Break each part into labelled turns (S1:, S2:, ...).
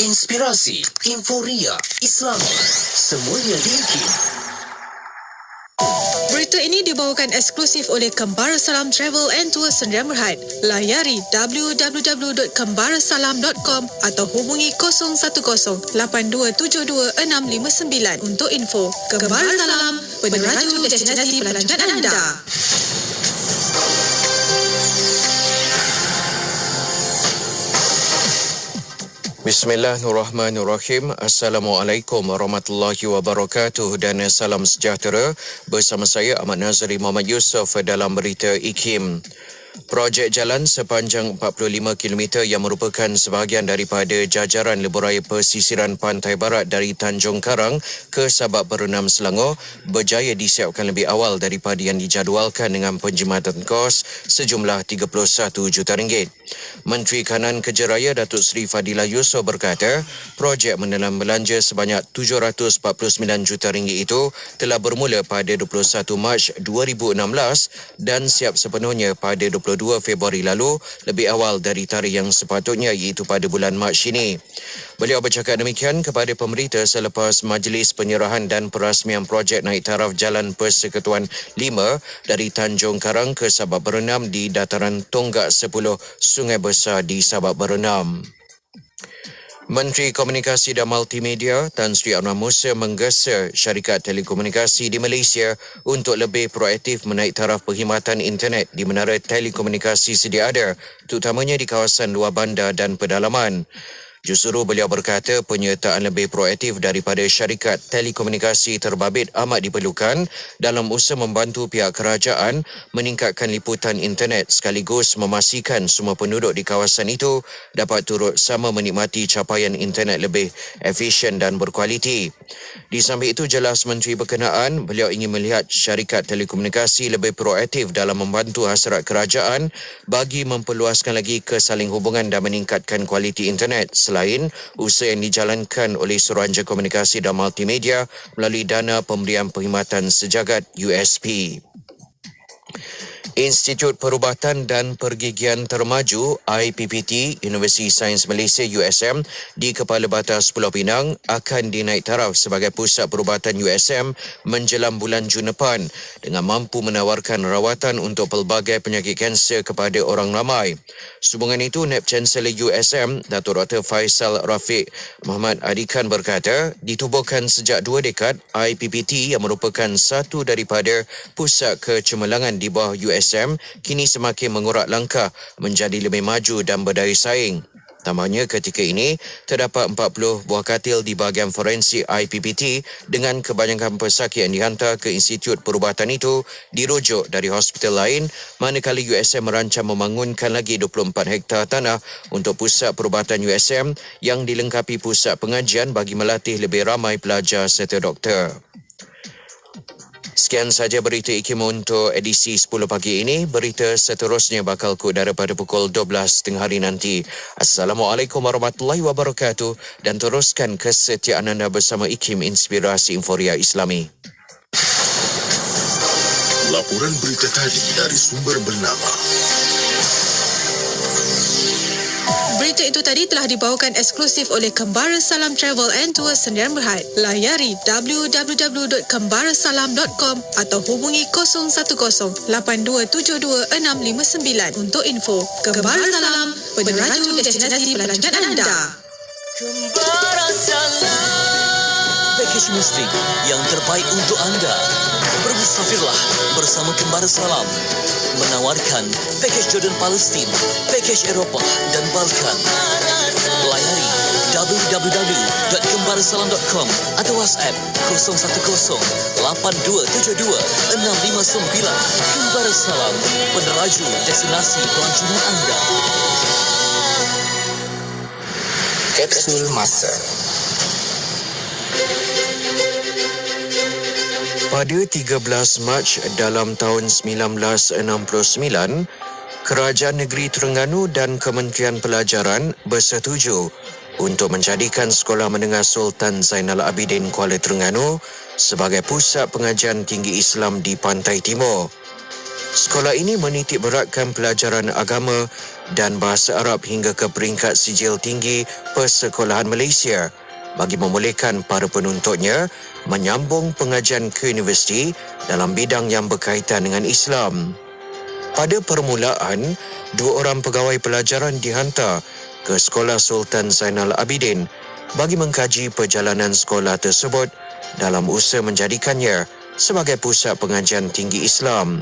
S1: Inspirasi, Inforia, Islami, semuanya di IKIM.
S2: Berita ini dibawakan eksklusif oleh Kembara Salam Travel and Tour Sdn Bhd. Layari www.kembarasalam.com atau hubungi 010-8272-659 untuk info. Kembara Salam, peneraju destinasi pelancongan anda.
S3: Bismillahirrahmanirrahim. Assalamualaikum warahmatullahi wabarakatuh dan salam sejahtera. Bersama saya Ahmad Nazri Muhammad Yusof dalam berita IKIM. Projek jalan sepanjang 45 km yang merupakan sebahagian daripada jajaran lebuhraya pesisiran pantai barat dari Tanjung Karang ke Sabak Berenam Selangor berjaya disiapkan lebih awal daripada yang dijadualkan dengan penjimatan kos sejumlah RM31 juta. Menteri Kanan Kerja Raya Datuk Seri Fadilah Yusof berkata, projek menelan belanja sebanyak RM749 juta itu telah bermula pada 21 Mac 2016 dan siap sepenuhnya pada 22 Februari lalu, lebih awal dari tarikh yang sepatutnya iaitu pada bulan Mac ini. Beliau bercakap demikian kepada pemberita selepas majlis penyerahan dan perasmian projek naik taraf Jalan Persekutuan 5 dari Tanjung Karang ke Sabak Berenam di dataran Tonggak 10 Sungai Besar di Sabak Berenam. Menteri Komunikasi dan Multimedia Tan Sri Amran Musa menggesa syarikat telekomunikasi di Malaysia untuk lebih proaktif menaik taraf perkhidmatan internet di menara telekomunikasi sedia ada, terutamanya di kawasan luar bandar dan pedalaman. Justru beliau berkata penyertaan lebih proaktif daripada syarikat telekomunikasi terbabit amat diperlukan dalam usaha membantu pihak kerajaan meningkatkan liputan internet sekaligus memastikan semua penduduk di kawasan itu dapat turut sama menikmati capaian internet lebih efisien dan berkualiti. Di samping itu, jelas Menteri berkenaan, beliau ingin melihat syarikat telekomunikasi lebih proaktif dalam membantu hasrat kerajaan bagi memperluaskan lagi kesaling hubungan dan meningkatkan kualiti internet selain usaha yang dijalankan oleh Suruhanjaya Komunikasi dan Multimedia melalui dana pemberian perkhidmatan sejagat USP. Institut Perubatan dan Pergigian Termaju IPPT Universiti Sains Malaysia USM di Kepala Batas Pulau Pinang akan dinaik taraf sebagai pusat perubatan USM menjelang bulan Jun depan dengan mampu menawarkan rawatan untuk pelbagai penyakit kanser kepada orang ramai. Sehubungan itu, Naib Chancellor USM Datuk Dr. Faisal Rafiq Muhammad Adikan berkata, ditubuhkan sejak 2 dekad, IPPT yang merupakan satu daripada pusat kecemerlangan di bawah USM kini semakin mengurat langkah menjadi lebih maju dan berdaya saing. Tambahnya, ketika ini terdapat 40 buah katil di bahagian forensik IPPT dengan kebanyakan pesakit yang dihantar ke institut perubatan itu dirujuk dari hospital lain, manakala USM merancang membangunkan lagi 24 hektar tanah untuk pusat perubatan USM yang dilengkapi pusat pengajian bagi melatih lebih ramai pelajar serta doktor. Sekian sahaja berita IKIM untuk edisi 10 pagi ini. Berita seterusnya bakal ke udara pada pukul 12 tengah hari nanti. Assalamualaikum warahmatullahi wabarakatuh dan teruskan kesetiaan anda bersama IKIM Inspirasi Inforia Islami.
S1: Laporan berita tadi dari sumber bernama.
S2: Berita itu tadi telah dibawakan eksklusif oleh Kembara Salam Travel and Tour Sdn Bhd. Layari www.kembarasalam.com atau hubungi 010-8272-659 untuk info. Kembara Salam, peneraju destinasi pelancongan anda.
S4: Kembara Salam, pakej muslim yang terbaik untuk anda. Bermusafirlah bersama Kembara Salam, menawarkan pakej Jordan Palestin, pakej Eropah dan Balkan. Layari www.kembarasalam.com atau WhatsApp 010-8272-659. Kembara Salam, peneraju destinasi pelancongan anda.
S1: Kapsul Masa.
S3: Pada 13 Mac dalam tahun 1969, Kerajaan Negeri Terengganu dan Kementerian Pelajaran bersetuju untuk menjadikan Sekolah Menengah Sultan Zainal Abidin Kuala Terengganu sebagai pusat pengajian tinggi Islam di Pantai Timur. Sekolah ini menitik beratkan pelajaran agama dan bahasa Arab hingga ke peringkat sijil tinggi persekolahan Malaysia bagi membolehkan para penuntutnya menyambung pengajian ke universiti dalam bidang yang berkaitan dengan Islam. Pada permulaan, 2 orang pegawai pelajaran dihantar ke Sekolah Sultan Zainal Abidin bagi mengkaji perjalanan sekolah tersebut dalam usaha menjadikannya sebagai pusat pengajian tinggi Islam.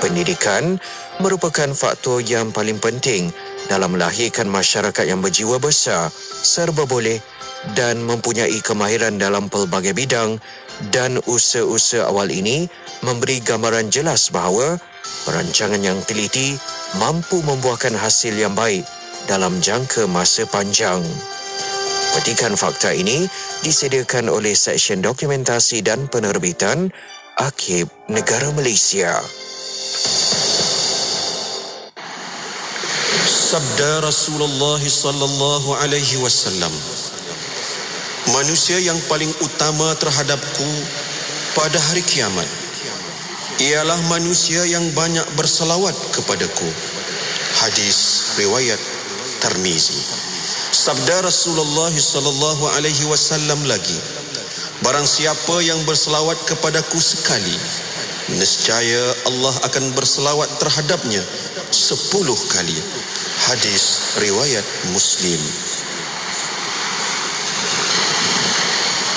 S3: Pendidikan merupakan faktor yang paling penting dalam melahirkan masyarakat yang berjiwa besar, serba boleh dan mempunyai kemahiran dalam pelbagai bidang, dan usaha-usaha awal ini memberi gambaran jelas bahawa perancangan yang teliti mampu membuahkan hasil yang baik dalam jangka masa panjang. Petikan fakta ini disediakan oleh Seksyen Dokumentasi dan Penerbitan Arkib Negara Malaysia.
S5: Sabda Rasulullah sallallahu alaihi wasallam, manusia yang paling utama terhadapku pada hari kiamat ialah manusia yang banyak berselawat kepadaku. Hadis riwayat Tirmizi. Sabda Rasulullah sallallahu alaihi wasallam lagi, barang siapa yang berselawat kepadaku sekali, nescaya Allah akan berselawat terhadapnya 10 kali. Hadis riwayat Muslim.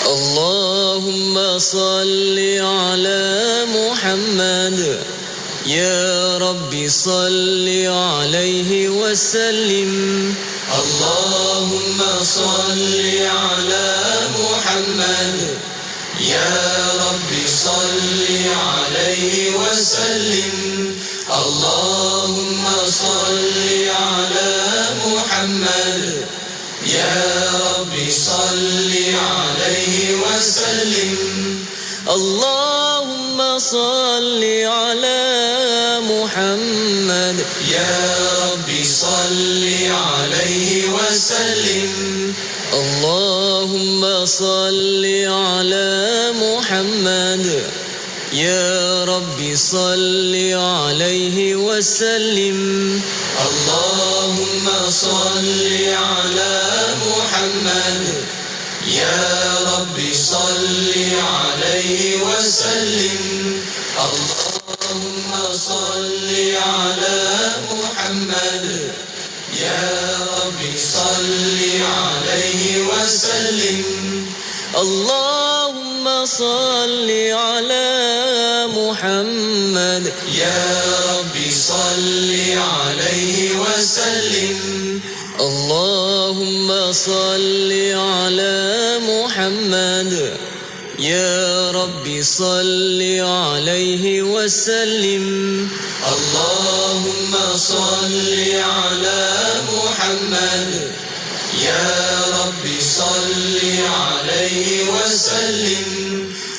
S4: Allahumma salli ala Muhammad, ya Rabbi salli alaihi wasallim. Allahumma salli ala Muhammad, ya Rabbi salli alaihi wasallim. Allahumma salli ala Muhammad, ya Rabbi salli alaihi wasallim. Allahumma salli ala Muhammad, ya Rabbi salli alaihi wasallim. Allahumma salli ala Muhammad, ya Rabbi salli alaihi wasallim. Allahumma salli ala Muhammad, ya Rabbi salli alaihi wasallim. Allahumma salli ala Muhammad, ya Rabbi salli alaihi wasallim. Allahumma salli ala Muhammad, ya Rabbi salli alaihi wasallim. Allahumma salli ala Muhammad, ya Rabbi salli alaihi wasallim. Allahumma salli ala Muhammad, ya Rabbi salli alaihi wasallim.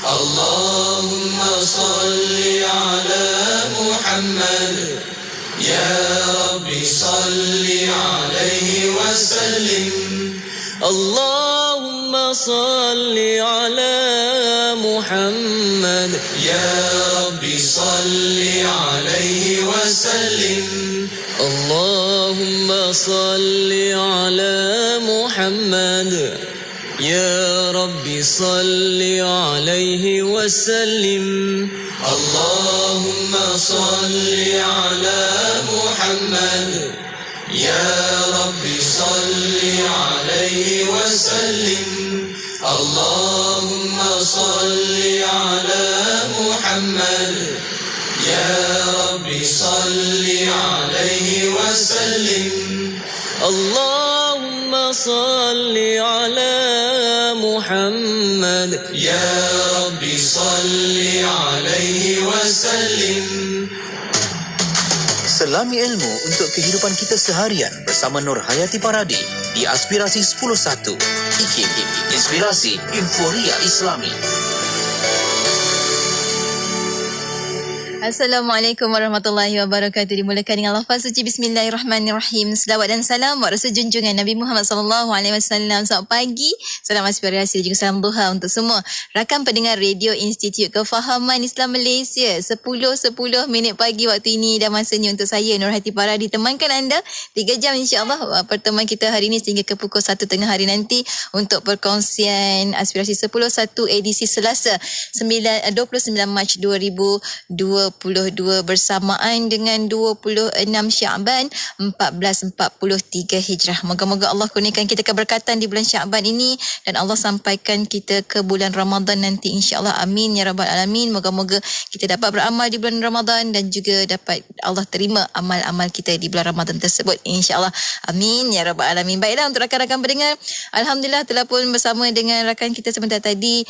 S4: Allahumma salli ala Muhammad, ya Rabbi salli alaihi wasallim. Allahumma salli ala Muhammad, ya Rabbi salli alaihi wasallim. Allahumma salli ala Muhammad, ya Rabbi salli alaihi wasallim. Allahumma salli ala Muhammad, ya Rabbi salli alaihi wasallim. Allahumma salli ala Muhammad, ya Rabbi salli alaihi wasallim. Allahumma salli ala Muhammad, ya Rabbi salli alaihi wasallim.
S6: Selami ilmu untuk kehidupan kita seharian bersama Nur Hayati Paradi di Aspirasi 10.1. IKIM, Inspirasi Inforia Islami.
S7: Assalamualaikum warahmatullahi wabarakatuh. Dimulakan dengan lafaz suci Bismillahirrahmanirrahim. Selawat dan salam buat Rasul junjungan Nabi Muhammad SAW. Selamat pagi, salam aspirasi dan juga salam duha untuk semua rakan pendengar Radio Institut Kefahaman Islam Malaysia. 10:10 minit pagi waktu ini dan masanya untuk saya Nurhayati Paradi temankan anda 3 jam insya-Allah pertemuan kita hari ini sehingga ke pukul 1 tengah hari nanti untuk perkongsian aspirasi 10.1 edisi Selasa 29 Mac 2022 bersamaan dengan 26 Syaban 1443 Hijrah. Moga-moga Allah kurniakan kita keberkatan di bulan Syaban ini dan Allah sampaikan kita ke bulan Ramadan nanti insya-Allah. Amin ya rabbal alamin. Moga-moga kita dapat beramal di bulan Ramadan dan juga dapat Allah terima amal-amal kita di bulan Ramadan tersebut insya-Allah. Amin ya rabbal alamin. Baiklah, untuk rakan-rakan pendengar, alhamdulillah telah pun bersama dengan rakan kita sebentar tadi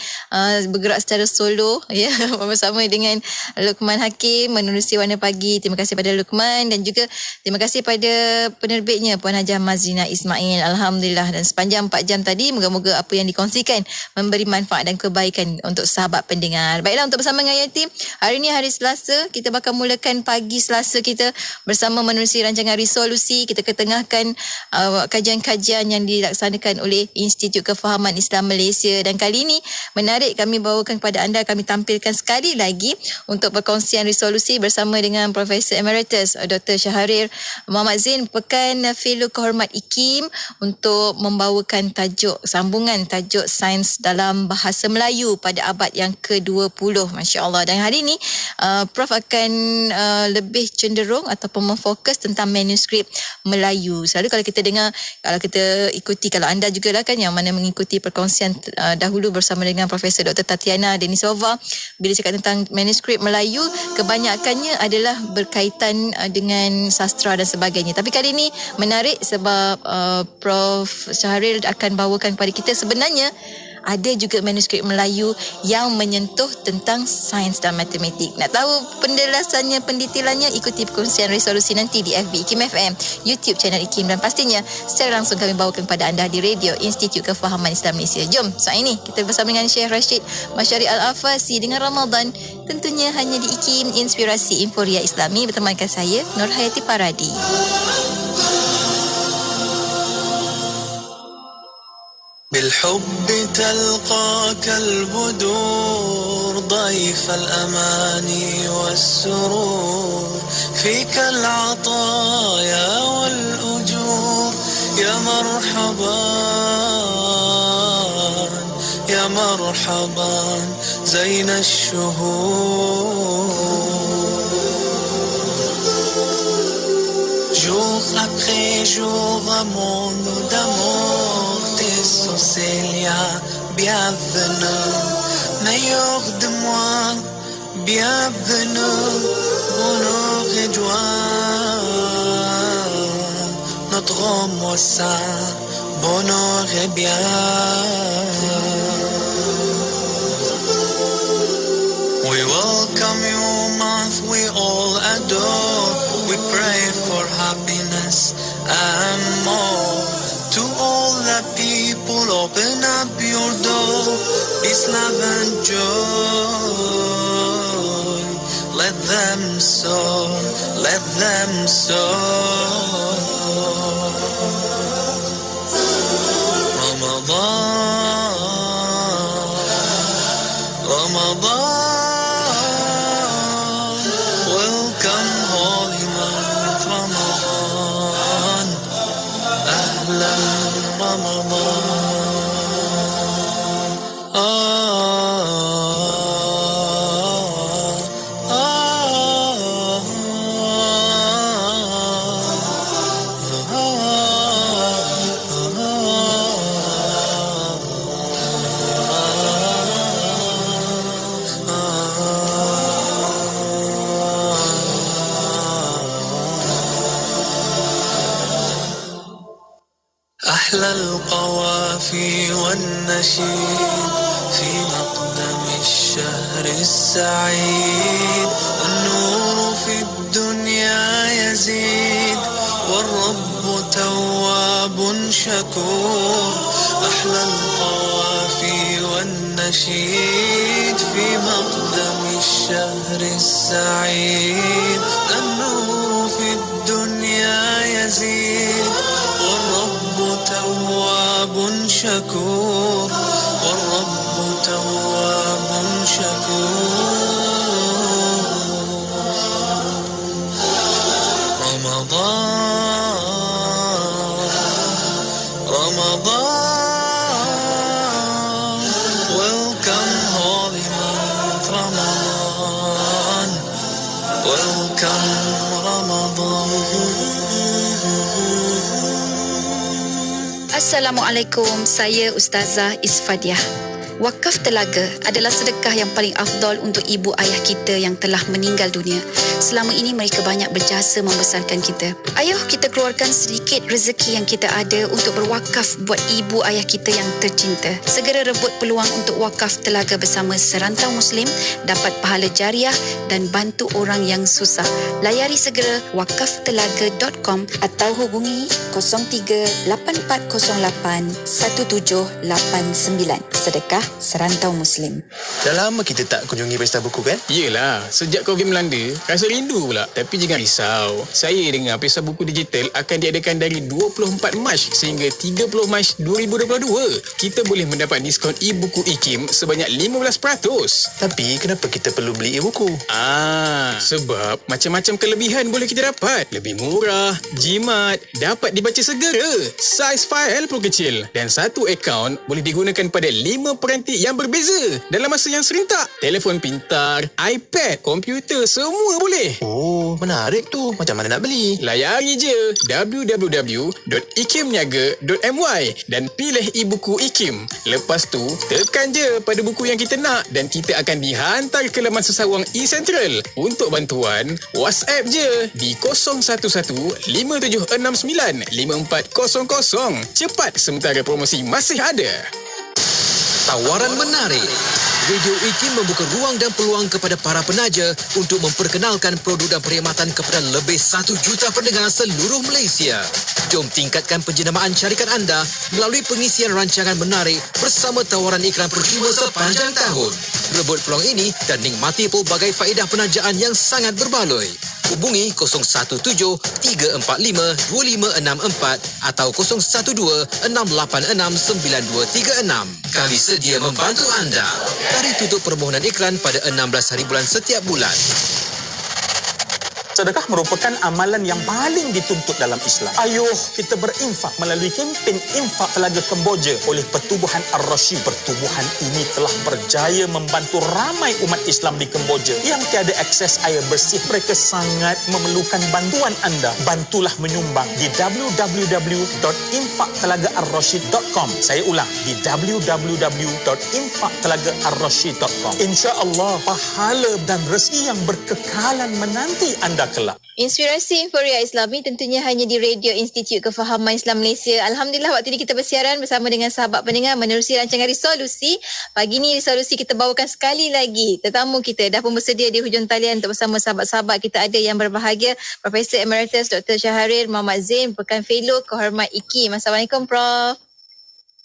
S7: bergerak secara solo ya bersama dengan Luqman Hakim menerusi Warna Pagi. Terima kasih pada Luqman dan juga terima kasih pada penerbitnya Puan Hajah Mazrina Ismail. Alhamdulillah, dan sepanjang 4 jam tadi moga-moga apa yang dikongsikan memberi manfaat dan kebaikan untuk sahabat pendengar. Baiklah, untuk bersama dengan Yati, hari ini hari Selasa, kita bakal mulakan pagi Selasa kita bersama menerusi rancangan resolusi. Kita ketengahkan kajian-kajian yang dilaksanakan oleh Institut Kefahaman Islam Malaysia, dan kali ini menarik kami bawakan kepada anda, kami tampilkan sekali lagi untuk perkongsian resolusi bersama dengan Profesor Emeritus Dr. Syaharir Muhammad Zain, Pekan Fellow Kehormat IKIM, untuk membawakan sambungan tajuk Sains dalam Bahasa Melayu pada abad yang ke-20. Masya Allah. Dan hari ini Prof akan lebih cenderung ataupun memfokus tentang manuskrip Melayu. Selalu kalau kita dengar, kalau kita ikuti, kalau anda juga lah kan yang mana mengikuti perkongsian dahulu bersama dengan Profesor Dr. Tatiana Denisova, bila cakap tentang manuskrip Melayu, kebanyakannya adalah berkaitan dengan sastra dan sebagainya. Tapi kali ini menarik sebab Prof Syahril akan bawakan kepada kita sebenarnya ada juga manuskrip Melayu yang menyentuh tentang sains dan matematik. Nak tahu penjelasannya, pendetailannya, ikuti perkongsian resolusi nanti di FB IKIM FM, YouTube channel IKIM, dan pastinya secara langsung kami bawakan kepada anda di Radio Institut Kefahaman Islam Malaysia. Jom, saat ini kita bersama dengan Syekh Rashid Masyari Al-Afasi dengan Ramadan, tentunya hanya di IKIM, Inspirasi Inforia Islami, bertemankan saya Nurhayati Paradi.
S8: بالحب تلقاك البدور ضيف الأماني والسرور فيك العطايا والأجور يا مرحبا يا مرحبا زين الشهور jour après jour mon d'amour tes Célia, bienvenue, meilleur de moi, bienvenue, bonheur et joie, notre mois saint, bonheur et bien. We welcome you month, we all adore, we pray for happiness and more. To all the people, open up your door, peace, love and joy. Let them soar, let them soar. Ramadan, Ramadan, welcome holy month Ramadan. Ahlan Ramadan. أحلى القوافي والنشيد في مقدم الشهر السعيد النور في الدنيا يزيد والرب تواب شكور أحلى القوافي والنشيد في مقدم الشهر الشهر السعيد النور في الدنيا يزيد والرب تواب شكور والرب تواب شكور رمضان welcome holy month Ramadan welcome Ramadan.
S9: Assalamualaikum, saya Ustazah Isfadiah. Wakaf telaga adalah sedekah yang paling afdal untuk ibu ayah kita yang telah meninggal dunia. Selama ini mereka banyak berjasa membesarkan kita. Ayo kita keluarkan sedikit rezeki yang kita ada untuk berwakaf buat ibu ayah kita yang tercinta. Segera rebut peluang untuk wakaf telaga bersama Serantau Muslim, dapat pahala jariah dan bantu orang yang susah. Layari segera wakaftelaga.com atau hubungi 03-8408-1789. Sedekah Serantau Muslim.
S6: Dah lama kita tak kunjungi pesta buku kan?
S10: Yelah, sejak kau pergi Melanda, rasa rindu pula. Tapi jangan risau. Saya dengar pesta buku digital akan diadakan dari 24 Mac sehingga 30 Mac 2022. Kita boleh mendapat diskaun e-buku IKIM sebanyak 15%.
S6: Tapi kenapa kita perlu beli e-buku?
S10: Sebab macam-macam kelebihan boleh kita dapat. Lebih murah, jimat, dapat dibaca segera. Saiz fail pun kecil. Dan satu akaun boleh digunakan pada 5 peranti yang berbeza dalam masa yang serentak. Telefon pintar, iPad, komputer, semua boleh.
S6: Oh, menarik tu. Macam mana nak beli?
S10: Layari je www.ikimniaga.my dan pilih e-buku IKIM. Lepas tu, tekan je pada buku yang kita nak dan kita akan dihantar ke laman sesawang eCentral. Untuk bantuan, WhatsApp je di 011-5769-5400. Cepat sementara promosi masih ada.
S11: Tawaran menarik. Radio IKIM membuka ruang dan peluang kepada para penaja untuk memperkenalkan produk dan perkhidmatan kepada lebih 1 juta pendengar seluruh Malaysia. Jom tingkatkan penjenamaan syarikat anda melalui pengisian rancangan menarik bersama tawaran iklan percuma sepanjang tahun. Rebut peluang ini dan nikmati pelbagai faedah penajaan yang sangat berbaloi. Hubungi 017-345-2564 atau 012-686-9236. Kami sedia membantu anda. Tarikh tutup permohonan iklan pada 16 hari bulan setiap bulan.
S12: Sedekah merupakan amalan yang paling dituntut dalam Islam. Ayuh kita berinfak melalui kempen Infak Telaga Kemboja oleh Pertubuhan Ar-Rasyid. Pertubuhan ini telah berjaya membantu ramai umat Islam di Kemboja yang tiada akses air bersih. Mereka sangat memerlukan bantuan anda. Bantulah menyumbang di www.infaktelagaarrasyid.com. Saya ulang, di www.infaktelagaarrasyid.com. InsyaAllah pahala dan rezeki yang berkekalan menanti anda kelak.
S7: Inspirasi Inforia Islami tentunya hanya di Radio Institut Kefahaman Islam Malaysia. Alhamdulillah waktu ini kita bersiaran bersama dengan sahabat pendengar menerusi rancangan Resolusi. Pagi ni Resolusi kita bawakan sekali lagi. Tetamu kita dah pun bersedia di hujung talian untuk bersama sahabat-sahabat kita ada yang berbahagia. Profesor Emeritus Dr. Syahril Muhammad Zain, merupakan fellow kehormat IKIM. Assalamualaikum Prof.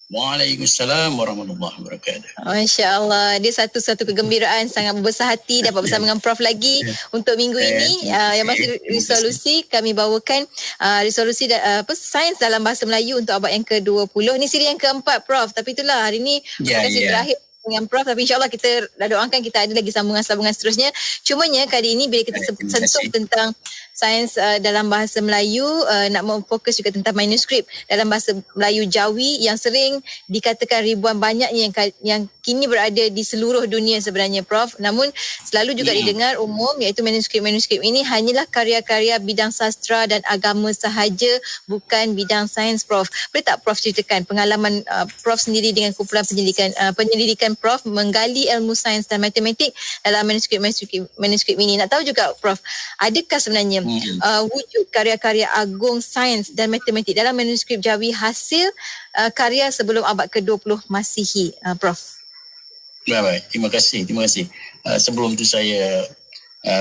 S13: Waalaikumsalam warahmatullahi wabarakatuh.
S7: Masya Allah, dia satu-satu kegembiraan, sangat berbesar hati dapat bersama dengan Prof lagi untuk minggu ini. Yang masih Resolusi, kami bawakan Resolusi sains dalam bahasa Melayu untuk abad yang ke-20. Ini siri yang keempat Prof, tapi itulah hari ini siri terakhir dengan Prof, tapi insyaAllah kita dah doakan kita ada lagi sambungan-sambungan seterusnya. Cumanya kali ini bila kita sentuh tentang sains dalam bahasa Melayu, nak memfokus juga tentang manuskrip dalam bahasa Melayu Jawi yang sering dikatakan ribuan banyaknya yang kini berada di seluruh dunia sebenarnya Prof. Namun selalu juga didengar umum iaitu manuskrip-manuskrip ini hanyalah karya-karya bidang sastra dan agama sahaja, bukan bidang sains Prof. Boleh tak Prof ceritakan pengalaman Prof sendiri dengan kumpulan penyelidikan Prof menggali ilmu sains dan matematik dalam manuskrip ini. Nak tahu juga Prof, adakah sebenarnya wujud karya-karya agung sains dan matematik dalam manuskrip Jawi hasil karya sebelum abad ke-20 Masihi Prof?
S13: Baik, terima kasih. Sebelum itu saya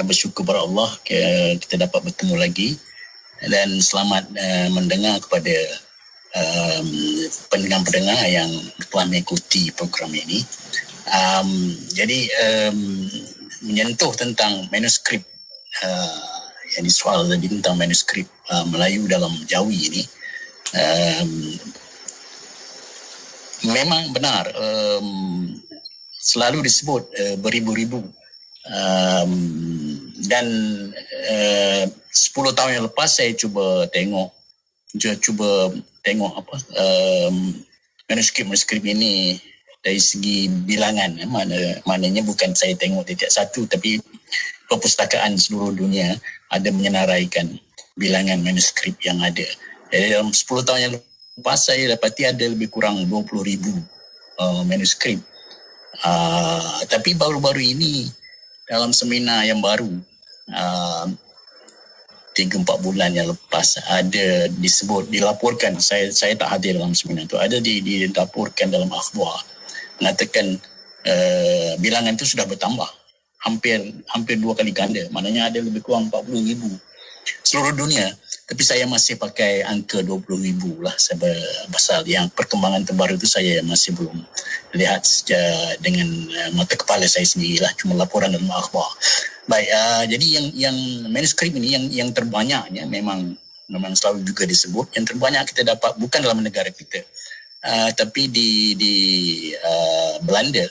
S13: bersyukur kepada Allah kita dapat bertemu lagi dan selamat mendengar kepada pendengar-pendengar yang telah mengikuti program ini. Jadi menyentuh tentang manuskrip yang disoal tadi tentang manuskrip Melayu dalam Jawi ini, memang benar selalu disebut beribu-ribu, dan 10 tahun yang lepas saya cuba tengok manuskrip ini dari segi bilangan, maknanya bukan saya tengok tiap satu, tapi perpustakaan seluruh dunia ada menyenaraikan bilangan manuskrip yang ada. Jadi dalam 10 tahun yang lepas saya dapati ada lebih kurang 20,000 manuskrip. Tapi baru-baru ini dalam seminar yang baru 3-4 bulan yang lepas ada dilaporkan, saya tak hadir dalam seminar itu, ada dilaporkan dalam akhbar mengatakan bilangan itu sudah bertambah hampir 2 kali ganda, maknanya ada lebih kurang 40,000 seluruh dunia. Tapi saya masih pakai angka 20,000 lah, pasal yang perkembangan terbaru itu saya masih belum lihat dengan mata kepala saya sendirilah, cuma laporan dalam akhbar. Baik, jadi yang manuskrip ini yang terbanyaknya memang selalu juga disebut, yang terbanyak kita dapat bukan dalam negara kita, tapi di Belanda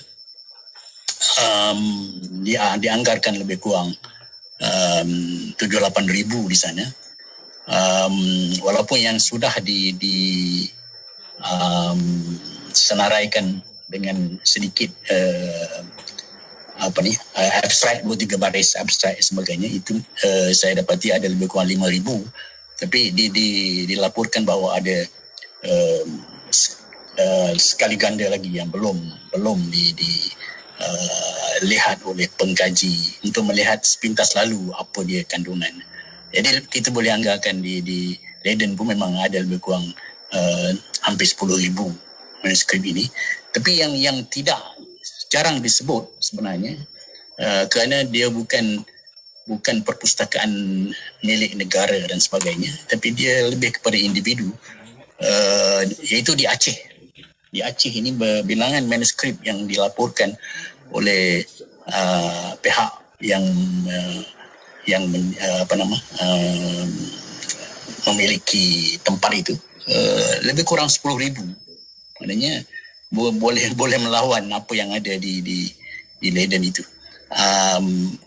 S13: dianggarkan lebih kurang 7-8 ribu di sana. Walaupun yang sudah senaraikan dengan sedikit abstrak 2-3 baris abstrak sebagainya, itu saya dapati ada lebih kurang 5,000, tapi dilaporkan bahawa ada sekali ganda lagi yang belum lihat oleh pengkaji untuk melihat sepintas lalu apa dia kandungan. Jadi kita boleh anggarkan di Leiden pun memang ada lebih kurang hampir 10,000 manuskrip ini. Tapi yang jarang disebut sebenarnya, kerana dia bukan perpustakaan milik negara dan sebagainya, tapi dia lebih kepada individu, iaitu di Aceh. Di Aceh ini bilangan manuskrip yang dilaporkan oleh pihak yang memiliki tempat itu lebih kurang 10,000. Maknanya boleh melawan apa yang ada di Leiden itu.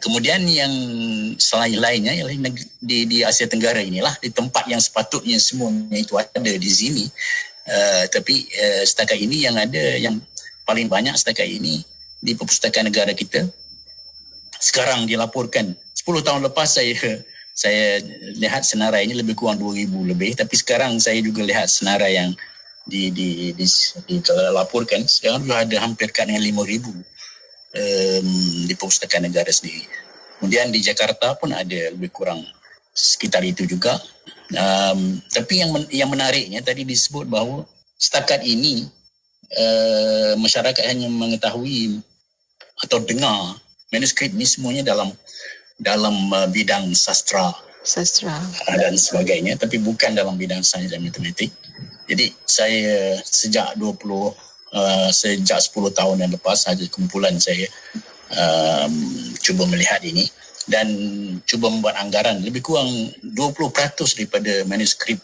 S13: Kemudian yang selain lainnya ialah di Asia Tenggara inilah, di tempat yang sepatutnya semuanya itu ada di sini. Tapi setakat ini yang ada, yang paling banyak setakat ini di perpustakaan negara kita sekarang dilaporkan. 10 tahun lepas saya lihat senarainya lebih kurang 2,000 lebih, tapi sekarang saya juga lihat senarai yang dilaporkan sekarang sudah ada hampir dengan 5,000 di perpustakaan negara sendiri. Kemudian di Jakarta pun ada lebih kurang sekitar itu juga. Tapi yang menariknya tadi disebut bahawa setakat ini masyarakat hanya mengetahui atau dengar manuskrip ini semuanya dalam bidang sastra dan sebagainya, tapi bukan dalam bidang sains dan matematik. Jadi saya sejak 10 tahun yang lepas saja kumpulan saya cuba melihat ini dan cuba membuat anggaran lebih kurang 20% daripada manuskrip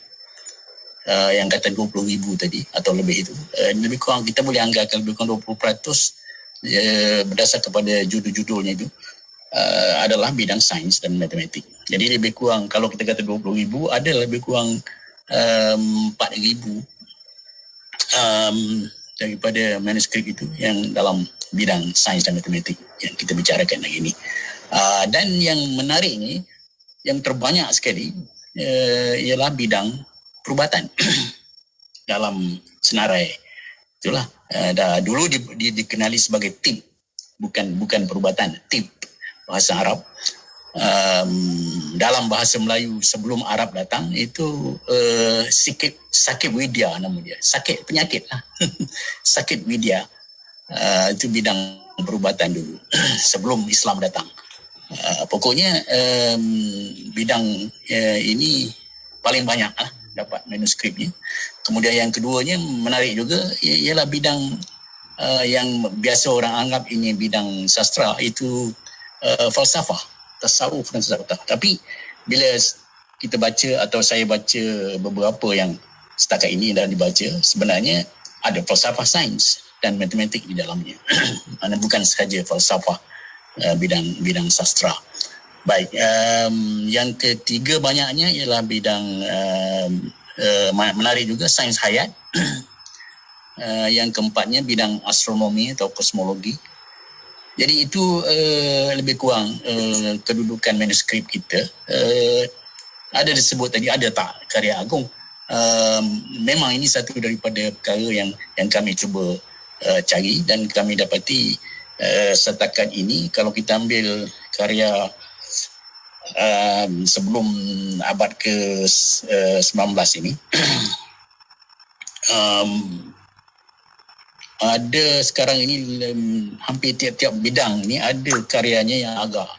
S13: yang kata 20,000 tadi atau lebih itu, lebih kurang kita boleh anggarkan lebih kurang 20% berdasar kepada judul-judulnya itu adalah bidang sains dan matematik. Jadi lebih kurang, kalau kita kata 20,000, ada lebih kurang 4,000 daripada manuskrip itu yang dalam bidang sains dan matematik yang kita bicarakan hari ini. Dan yang menariknya, yang terbanyak sekali ialah bidang perubatan dalam senarai. Itulah dulu dikenali sebagai tib, bukan perubatan, tib bahasa Arab. Dalam bahasa Melayu sebelum Arab datang itu sakit widya nama dia, sakit penyakit lah. Sakit widya itu bidang perubatan dulu sebelum Islam datang. Pokoknya bidang ini paling banyak lah dapat manuskripnya. Kemudian yang keduanya menarik juga ialah bidang yang biasa orang anggap ini bidang sastra, itu falsafah, tasawuf dan sebagainya. Tapi bila kita baca atau saya baca beberapa yang setakat ini dah dibaca, sebenarnya ada falsafah sains dan matematik di dalamnya. Bukan sahaja falsafah bidang sastra. Baik, yang ketiga banyaknya ialah bidang menarik juga sains hayat. Yang keempatnya bidang astronomi atau kosmologi. Jadi itu lebih kurang kedudukan manuskrip kita. Ada disebut tadi, ada tak karya agung? Memang ini satu daripada perkara yang kami cuba cari dan kami dapati setakat ini kalau kita ambil karya sebelum abad ke-19 ini ada sekarang ini hampir tiap-tiap bidang ni ada karyanya yang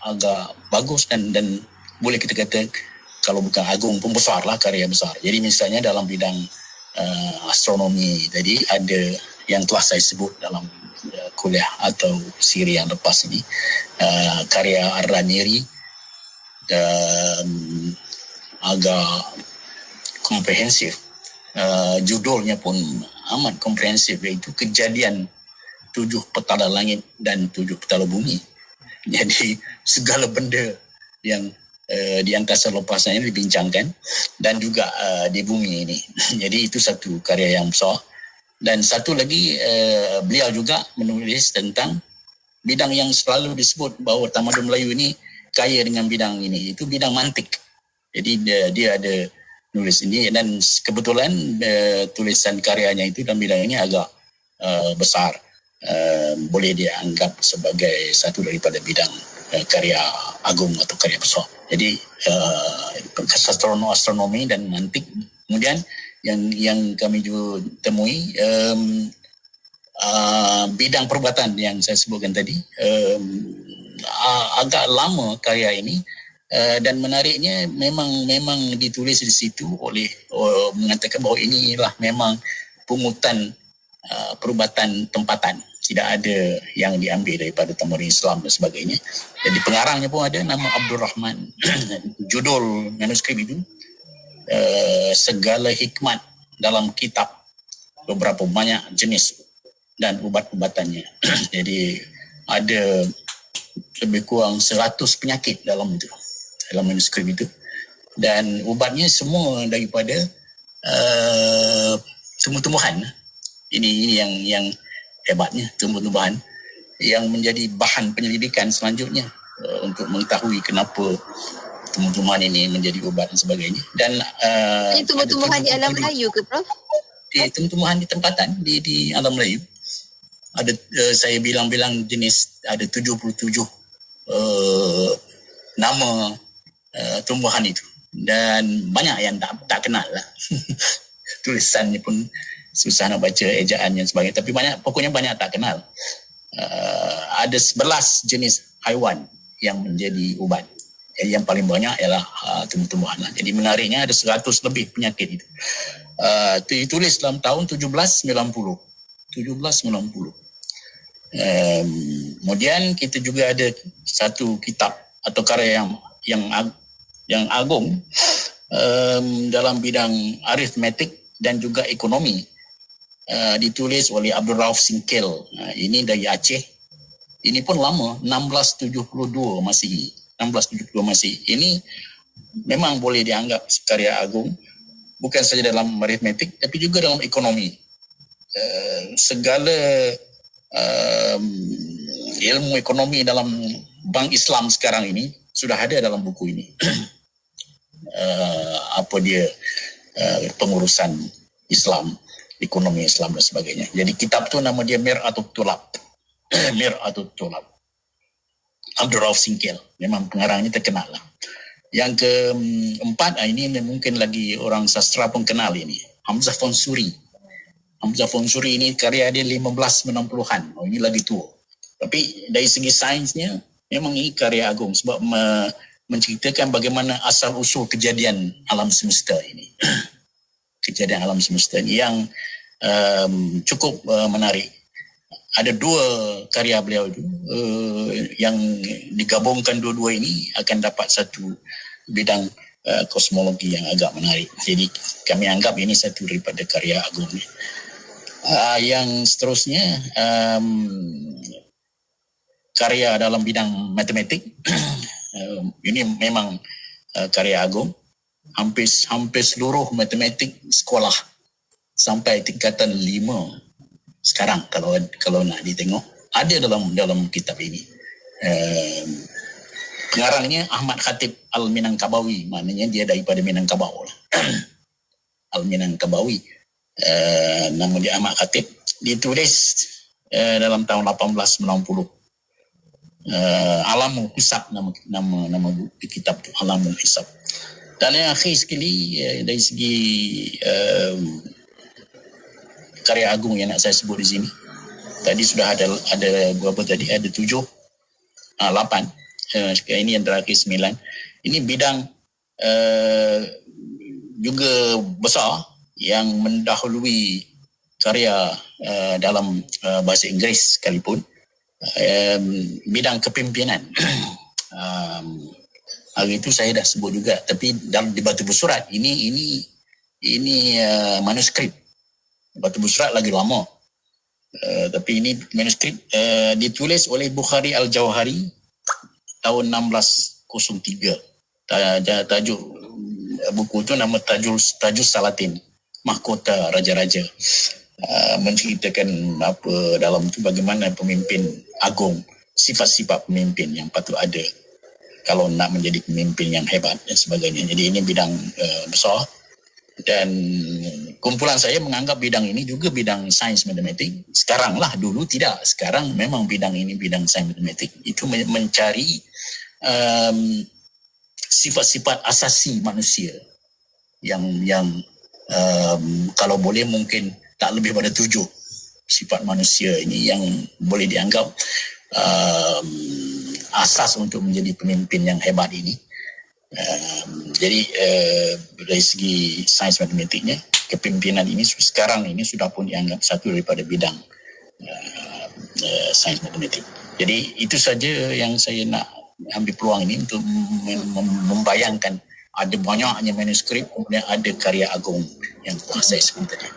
S13: agak bagus dan boleh kita kata kalau bukan agung pun besar lah, karya besar. Jadi misalnya dalam bidang astronomi tadi ada yang telah saya sebut dalam kuliah atau siri yang lepas ini, karya Ar-Ranieri dan agak komprehensif. Judulnya pun amat komprehensif, iaitu Kejadian 7 Petala Langit dan 7 Petala Bumi. Jadi segala benda yang di angkasa lepas ini dibincangkan dan juga di bumi ini. Jadi itu satu karya yang besar. Dan satu lagi beliau juga menulis tentang bidang yang selalu disebut bahawa tamadun Melayu ini kaya dengan bidang ini, itu bidang mantik. Jadi dia ada nulis ini dan kebetulan tulisan karyanya itu dalam bidang ini agak besar. Boleh dianggap sebagai satu daripada bidang karya agung atau karya besar. Jadi astronomi dan mantik. Kemudian yang kami juga temui bidang perubatan yang saya sebutkan tadi, agak lama karya ini. Dan menariknya memang ditulis di situ oleh mengatakan bahawa inilah memang pungutan perubatan tempatan, tidak ada yang diambil daripada tamadun Islam dan sebagainya. Jadi pengarangnya pun ada nama Abdul Rahman. Judul manuskrip itu Segala Hikmat dalam Kitab beberapa banyak jenis dan ubat-ubatannya. Jadi ada lebih kurang 100 penyakit dalam manuskrip itu, dan ubatnya semua daripada tumbuh-tumbuhan. Ini yang hebatnya, tumbuh-tumbuhan yang menjadi bahan penyelidikan selanjutnya untuk mengetahui kenapa tumbuh-tumbuhan ini menjadi ubat dan sebagainya. Dan
S7: ini tumbuh-tumbuhan di alam Melayu ke, Prof?
S13: Tumbuh-tumbuhan di tempatan di alam Melayu. Ada saya bilang-bilang jenis, ada 77 nama tumbuhan itu, dan banyak yang tak kenal lah. Tulisannya pun susah nak baca, ejaan dan sebagainya, tapi pokoknya banyak tak kenal. Ada 11 jenis haiwan yang menjadi ubat. Jadi yang paling banyak ialah tumbuh-tumbuhan lah. Jadi menariknya ada 100 lebih penyakit itu. Ditulis dalam tahun 1790. Kemudian kita juga ada satu kitab atau karya yang agung dalam bidang aritmetik dan juga ekonomi, ditulis oleh Abdul Rauf Singkil. Ini dari Aceh. Ini pun lama, 1672 Masihi. Ini memang boleh dianggap karya agung, bukan saja dalam aritmetik tapi juga dalam ekonomi. Segala ilmu ekonomi dalam Bank Islam sekarang ini sudah ada dalam buku ini. Pengurusan Islam, ekonomi Islam dan sebagainya. Jadi kitab tu nama dia Mir'atut Tulab. Abdul Rauf Singkil, memang pengarangnya terkenal lah. Yang keempat, ini mungkin lagi orang sastra pun kenal ini, Hamzah Fonsuri. Hamzah Fonsuri ini karya dia 1590-an. Ini lagi tua. Tapi dari segi sainsnya memang ini karya agung sebab menceritakan bagaimana asal usul kejadian alam semesta ini. Kejadian alam semesta ini yang cukup menarik. ada 2 karya beliau itu yang digabungkan dua-dua ini akan dapat satu bidang kosmologi yang agak menarik. Jadi kami anggap ini satu daripada karya agung. Yang seterusnya karya dalam bidang matematik. Ini memang karya agung. Hampir seluruh matematik sekolah sampai tingkatan 5 sekarang kalau nak ditengok ada dalam kitab ini. Pengarangnya Ahmad Khatib Al-Minangkabawi, maknanya dia daripada Minangkabau lah. Al-Minangkabawi, nama dia Ahmad Khatib. Ditulis dalam tahun 1890. Alamul Hisab nama kitab tu, Alamul Hisab. Dan yang akhir sekali dari segi karya agung yang nak saya sebut di sini. Tadi sudah ada berapa tadi? Ada 7, 8. Ini yang terakhir 9. Ini bidang juga besar yang mendahului karya dalam bahasa Inggeris sekalipun. Bidang kepimpinan. Hari itu saya dah sebut juga, tapi di Batu Bersurat ini manuskrip. Batu Bersurat lagi lama. Tapi ini manuskrip ditulis oleh Bukhari Al-Jauhari tahun 1603. Tajuk buku itu nama Tajus Salatin, Mahkota Raja-Raja. Menceritakan apa dalam itu, bagaimana pemimpin agung, sifat-sifat pemimpin yang patut ada kalau nak menjadi pemimpin yang hebat dan sebagainya. Jadi ini bidang besar. Dan kumpulan saya menganggap bidang ini juga bidang sains matematik. Sekarang lah, dulu tidak. Sekarang memang bidang ini bidang sains matematik. Itu mencari sifat-sifat asasi manusia yang kalau boleh mungkin tak lebih pada 7 sifat manusia ini yang boleh dianggap asas untuk menjadi pemimpin yang hebat ini. Jadi dari segi sains matematiknya, kepimpinan ini sekarang ini sudah pun dianggap satu daripada bidang sains matematik. Jadi itu saja yang saya nak ambil peluang ini untuk membayangkan ada banyaknya manuskrip, kemudian ada karya agung yang telah saya sebut tadi.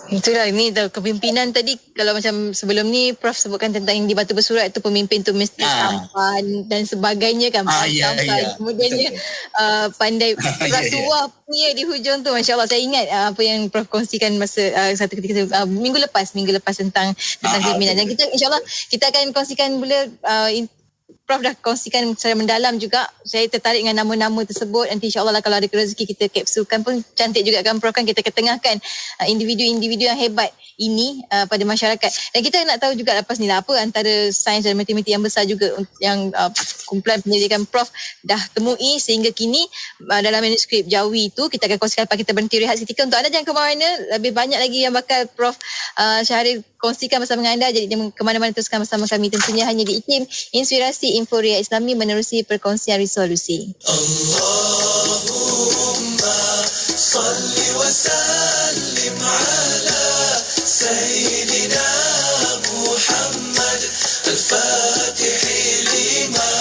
S7: Itulah, ini kepimpinan tadi, kalau macam sebelum ni Prof sebutkan tentang yang di Batu Bersurat tu, pemimpin tu mesti tampan dan sebagainya kan. Kemudiannya pandai rasuah punya di hujung tu. Masya Allah, saya ingat apa yang Prof kongsikan masa satu ketika minggu lepas tentang kepimpinan. Dan kita insyaAllah kita akan kongsikan pula Prof dah kongsikan secara mendalam juga. Saya tertarik dengan nama-nama tersebut. Nanti insyaAllah kalau ada rezeki kita kapsulkan pun cantik juga kan Prof, kan kita ketengahkan individu-individu yang hebat ini pada masyarakat. Dan kita nak tahu juga lepas ni lah apa antara sains dan matematik yang besar juga yang kumpulan penyelidikan Prof dah temui sehingga kini dalam manuskrip Jawi itu. Kita akan kongsikan lepas kita berhenti rehat seketika. Untuk anda jangan ke mana-mana, lebih banyak lagi yang bakal Prof Syahril kongsikan bersama dengan anda. Jadi jangan ke mana-mana, teruskan bersama kami tentunya hanya di IKIM, Inspirasi Inforia Islami, menerusi perkongsian resolusi.
S8: Allahumma salli wa sallim ala Sayyidina Muhammad al-Fatih lima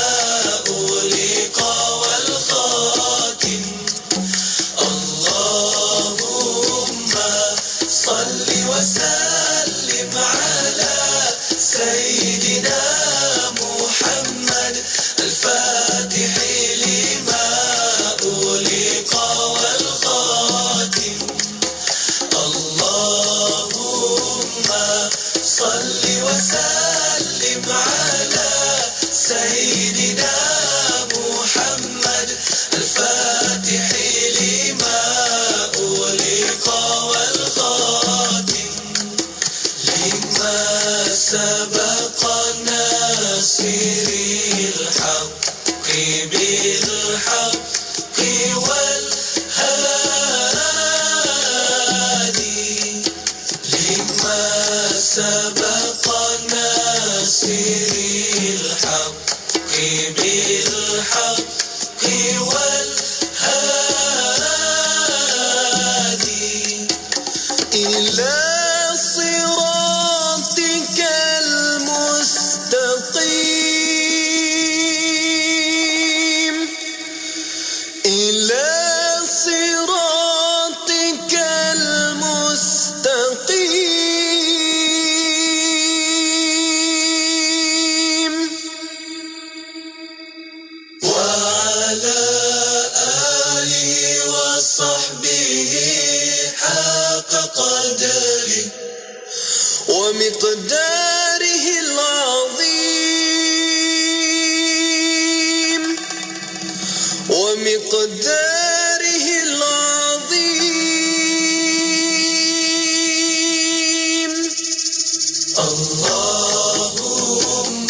S8: uliqa wal khatim. Allahumma salli wa sallim ala Sayyidina Muhammad al-Fatih lima uliqa wal khatim. Allahumma salli wa sallim ala Sayyidina Muhammad al-Fatih lima uliqa wal khatim. Lima sabaqa nasiril haqqi bil haqqi wal hadi. Lima sabaqa nasiril haqqi bil haqqi wal hadi. Ila siratikal ومقداره العظيم ومقداره العظيم اللهم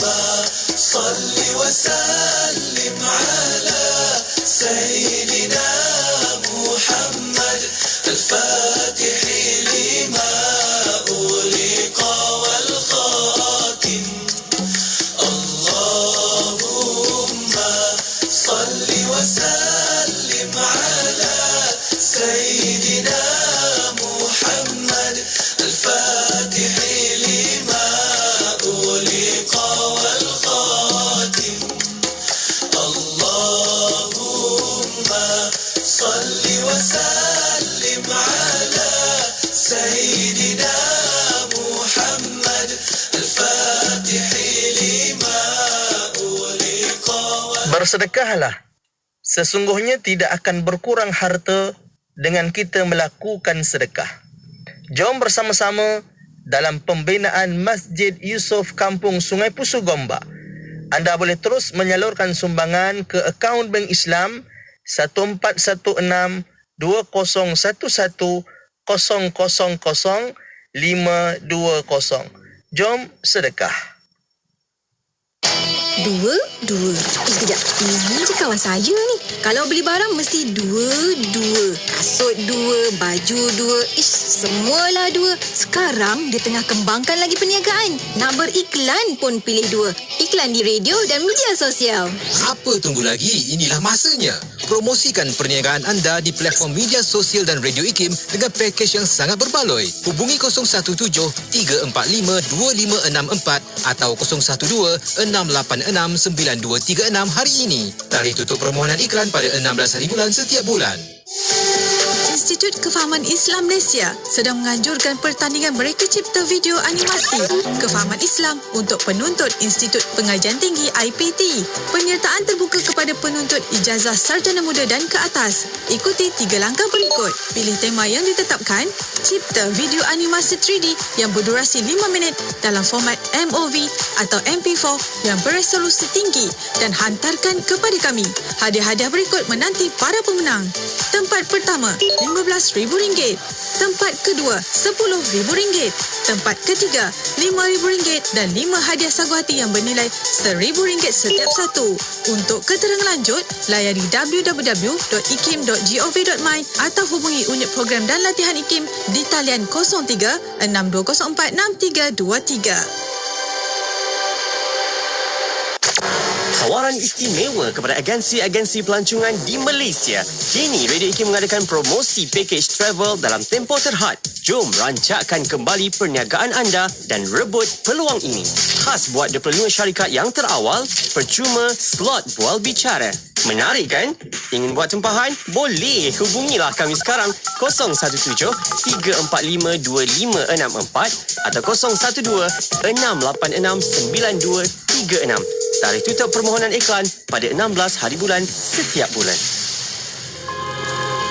S8: صل وسلم على سيدنا محمد الفاتح لما أغلق والخاتم اللهم صل وسلم على سيدنا محمد الفاتح لما أغلق والخاتم اللهم صل وسلم على سيدنا محمد الفاتح لما أغلق.
S14: Bersedekahlah. Sesungguhnya tidak akan berkurang harta dengan kita melakukan sedekah. Jom bersama-sama dalam pembinaan Masjid Yusof Kampung Sungai Pusu Gombak. Anda boleh terus menyalurkan sumbangan ke akaun Bank Islam 1416 2011 000 520. Jom sedekah.
S15: Dua. Sekejap. Ini je kawan saya ni. Kalau beli barang mesti dua. Kasut dua, baju dua. Semualah dua. Sekarang dia tengah kembangkan lagi perniagaan. Nak beriklan pun pilih dua. Iklan di radio dan media sosial.
S11: Apa tunggu lagi? Inilah masanya. Promosikan perniagaan anda di platform media sosial dan Radio IKIM dengan pakej yang sangat berbaloi. Hubungi 017-345-2564 atau 012-686-9236 hari ini. Tarikh tutup permohonan iklan pada 16 hari bulan setiap bulan.
S2: Institut Kefahaman Islam Malaysia sedang menganjurkan pertandingan mereka cipta video animasi Kefahaman Islam untuk penuntut Institut Pengajian Tinggi IPT. Penyertaan terbuka kepada penuntut ijazah sarjana muda dan ke atas. Ikuti 3 langkah berikut. Pilih tema yang ditetapkan, cipta video animasi 3D yang berdurasi 5 minit dalam format MOV atau MP4 yang beresolusi tinggi dan hantarkan kepada kami. Hadiah-hadiah berikut menanti para pemenang. Tempat pertama, RM15,000. Tempat kedua, RM10,000. Tempat ketiga, RM5,000 dan 5 hadiah sagu hati yang bernilai RM1,000 setiap satu. Untuk keterangan lanjut, layari www.ikim.gov.my atau hubungi unit program dan latihan IKIM di talian 03 6204 6323.
S16: Tawaran istimewa kepada agensi-agensi pelancongan di Malaysia. Kini Radio IKIM mengadakan promosi package travel dalam tempoh terhad. Jom rancakkan kembali perniagaan anda dan rebut peluang ini. Khas buat 25 syarikat yang terawal, percuma slot bual bicara. Menarik kan? Ingin buat tempahan? Boleh, hubungilah kami sekarang 017-345-2564 atau 012-686-9236. Tarikh tutup permohonan iklan pada 16 hari bulan setiap bulan.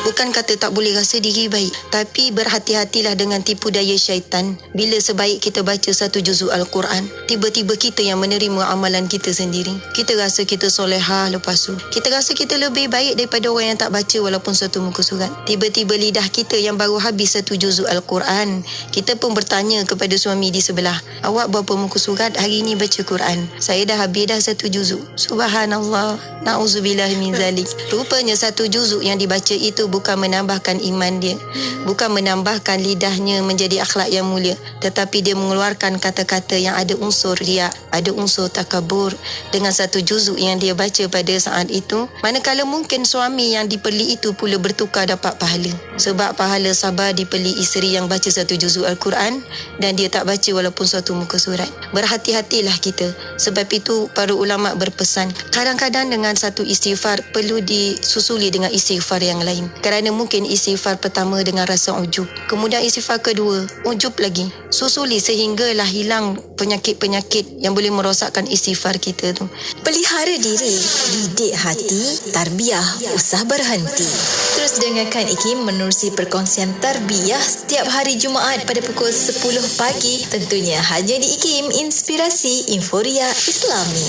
S17: Bukan kata tak boleh rasa diri baik, tapi berhati-hatilah dengan tipu daya syaitan. Bila sebaik kita baca satu juzuk Al-Quran, tiba-tiba kita yang menerima amalan kita sendiri. Kita rasa kita solehah lepas tu. Kita rasa kita lebih baik daripada orang yang tak baca walaupun satu muka surat. Tiba-tiba lidah kita yang baru habis satu juzuk Al-Quran, kita pun bertanya kepada suami di sebelah, awak berapa muka surat hari ini baca Quran? Saya dah habis dah satu juzuk. Subhanallah, na'udzubillah min zalik. Rupanya satu juzuk yang dibaca itu bukan menambahkan iman dia, bukan menambahkan lidahnya menjadi akhlak yang mulia, tetapi dia mengeluarkan kata-kata yang ada unsur riak, ada unsur takabur dengan satu juzuk yang dia baca pada saat itu. Manakala mungkin suami yang diperli itu pula bertukar dapat pahala, sebab pahala sabar diperli isteri yang baca satu juzuk Al-Quran dan dia tak baca walaupun suatu muka surat. Berhati-hatilah kita. Sebab itu para ulama berpesan, kadang-kadang dengan satu istighfar perlu disusuli dengan istighfar yang lain. Kerana mungkin istighfar pertama dengan rasa ujub. Kemudian istighfar kedua, ujub lagi. Susuli sehinggalah hilang penyakit-penyakit yang boleh merosakkan istighfar kita tu.
S2: Pelihara diri, didik hati, tarbiyah usah berhenti. Terus dengarkan IKIM menerusi perkongsian tarbiyah setiap hari Jumaat pada pukul 10 pagi. Tentunya hanya di IKIM Inspirasi Inforia Islami.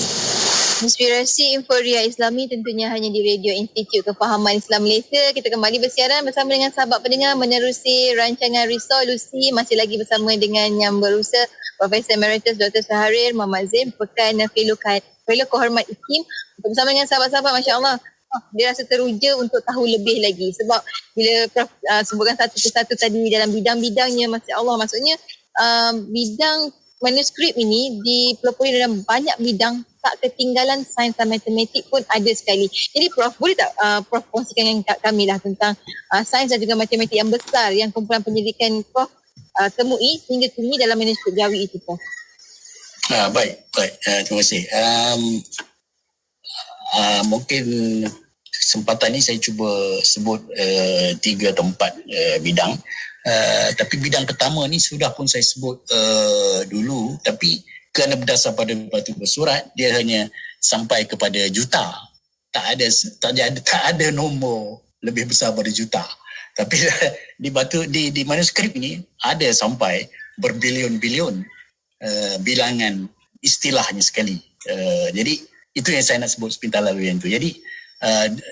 S7: Inspirasi Inforia Islami tentunya hanya di Radio Institut Kefahaman Islam Malaysia. Kita kembali bersiaran bersama dengan sahabat pendengar menerusi rancangan Resolusi. Masih lagi bersama dengan yang berusaha Profesor Emeritus Dr. Saharir Muhammad Zain, Pekan Fellow Kehormat IKIM. Bersama dengan sahabat-sahabat, Masya Allah, dia rasa teruja untuk tahu lebih lagi. Sebab bila Prof sebutkan satu persatu tadi dalam bidang-bidangnya, Masya Allah, maksudnya bidang manuskrip ini dipelopori dalam banyak bidang. Tak ketinggalan sains dan matematik pun ada sekali. Jadi Prof, boleh tak Prof kongsikan dengan kami lah tentang sains dan juga matematik yang besar yang kumpulan penyelidikan Prof temui hingga kini dalam manuskrip Jawi itu, Prof?
S13: Baik. Terima kasih. Mungkin kesempatan ni saya cuba sebut 3 atau 4 bidang. Tapi bidang pertama ni sudah pun saya sebut dulu, tapi kerana berdasar pada batu bersurat, dia hanya sampai kepada juta. Tak ada nombor lebih besar pada juta. Tapi di manuskrip ini ada sampai berbilion-bilion bilangan istilahnya sekali. Jadi itu yang saya nak sebut sepintas laluan tu. Jadi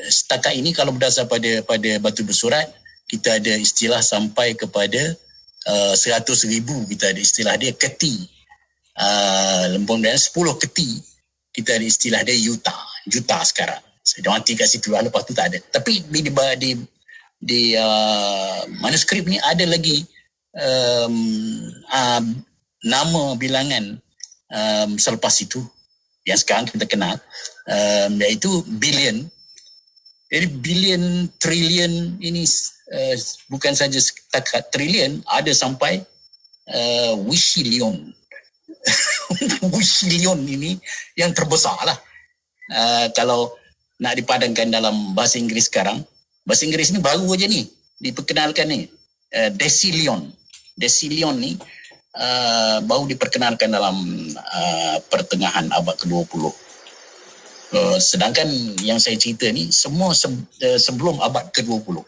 S13: setakat ini kalau berdasar pada batu bersurat, kita ada istilah sampai kepada 100,000. Kita ada istilah dia keti. Lembong dan 10 keti kita ada istilah dia juta sekarang. Saya dah mati kat situ lah, lepas tu tak ada. Tapi di manuskrip ni ada lagi nama bilangan selepas itu yang sekarang kita kenal, iaitu billion. Jadi billion, trillion ini bukan saja setakat trillion, ada sampai wishillion. Wishillion ini yang terbesar lah. Kalau nak dipadankan dalam bahasa Inggeris sekarang, bahasa Inggeris ni baru aja ni diperkenalkan ni. Decillion ni baru diperkenalkan dalam pertengahan abad ke-20. Sedangkan yang saya cerita ni semua sebelum abad ke-20,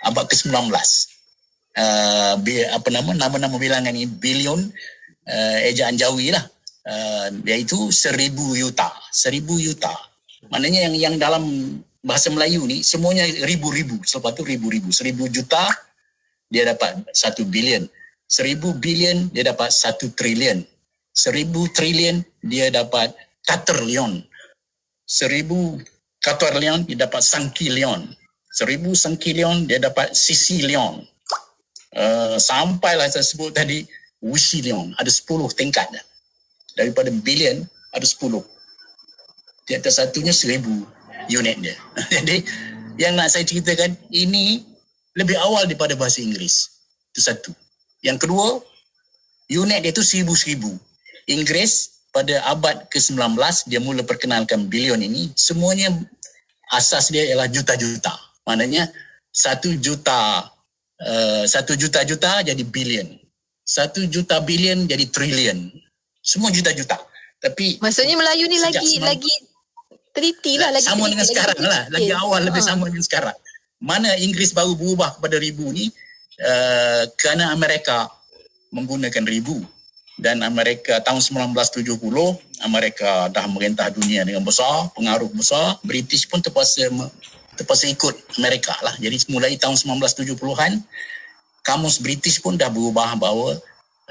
S13: abad ke-19. Nama-nama bilangan ni billion, ejaan Jawi lah, iaitu 1,000 yuta. 1,000 yuta. Maknanya yang dalam bahasa Melayu ni semuanya ribu-ribu. Selepas tu ribu-ribu. 1,000 juta dia dapat 1 bilion. 1,000 bilion dia dapat 1 trilion. 1,000 trilion dia dapat katerlion. 1,000 katerlion dia dapat sangkilion. 1,000 sangkilion dia dapat sisilion. Sampailah saya sebut tadi wishillion, ada 10 tingkat. Daripada bilion ada 10. Di atas satunya 1,000 unit dia. Jadi yang nak saya ceritakan ini lebih awal daripada bahasa Inggeris. Itu satu. Yang kedua, unit dia itu 1,000. Inggeris pada abad ke-19 dia mula perkenalkan bilion ini. Semuanya asas dia ialah juta-juta. Maknanya 1 juta jadi bilion. 1 juta bilion jadi trilion. Semua juta-juta. Tapi
S7: maksudnya Melayu ni lagi teliti lah. Lagi
S13: sama
S7: teliti,
S13: dengan sekarang lah. Lagi awal lebih sama dengan sekarang. Mana Inggeris baru berubah kepada ribu ni kerana Amerika menggunakan ribu. Dan Amerika tahun 1970, Amerika dah merintah dunia dengan besar, pengaruh besar. British pun terpaksa ikut Amerika lah. Jadi mulai tahun 1970-an, kamus British pun dah berubah bahawa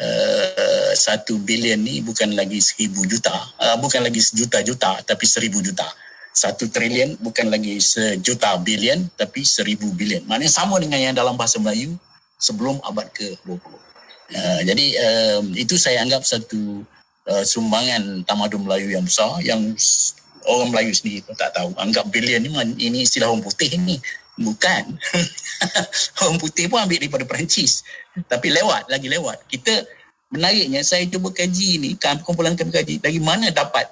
S13: 1 bilion ni bukan lagi 1,000 juta, bukan lagi sejuta-juta, tapi 1,000 juta. 1 trilion bukan lagi sejuta bilion, tapi 1,000 bilion. Maknanya sama dengan yang dalam bahasa Melayu sebelum abad ke-20. Jadi itu saya anggap satu sumbangan tamadun Melayu yang besar, yang orang Melayu sendiri pun tak tahu. Anggap bilion ni ini istilah orang putih ni. Bukan. Orang putih pun ambil daripada Perancis. Tapi lagi lewat. Kita menariknya, saya cuba kaji ni, kumpulan kami kaji, dari mana dapat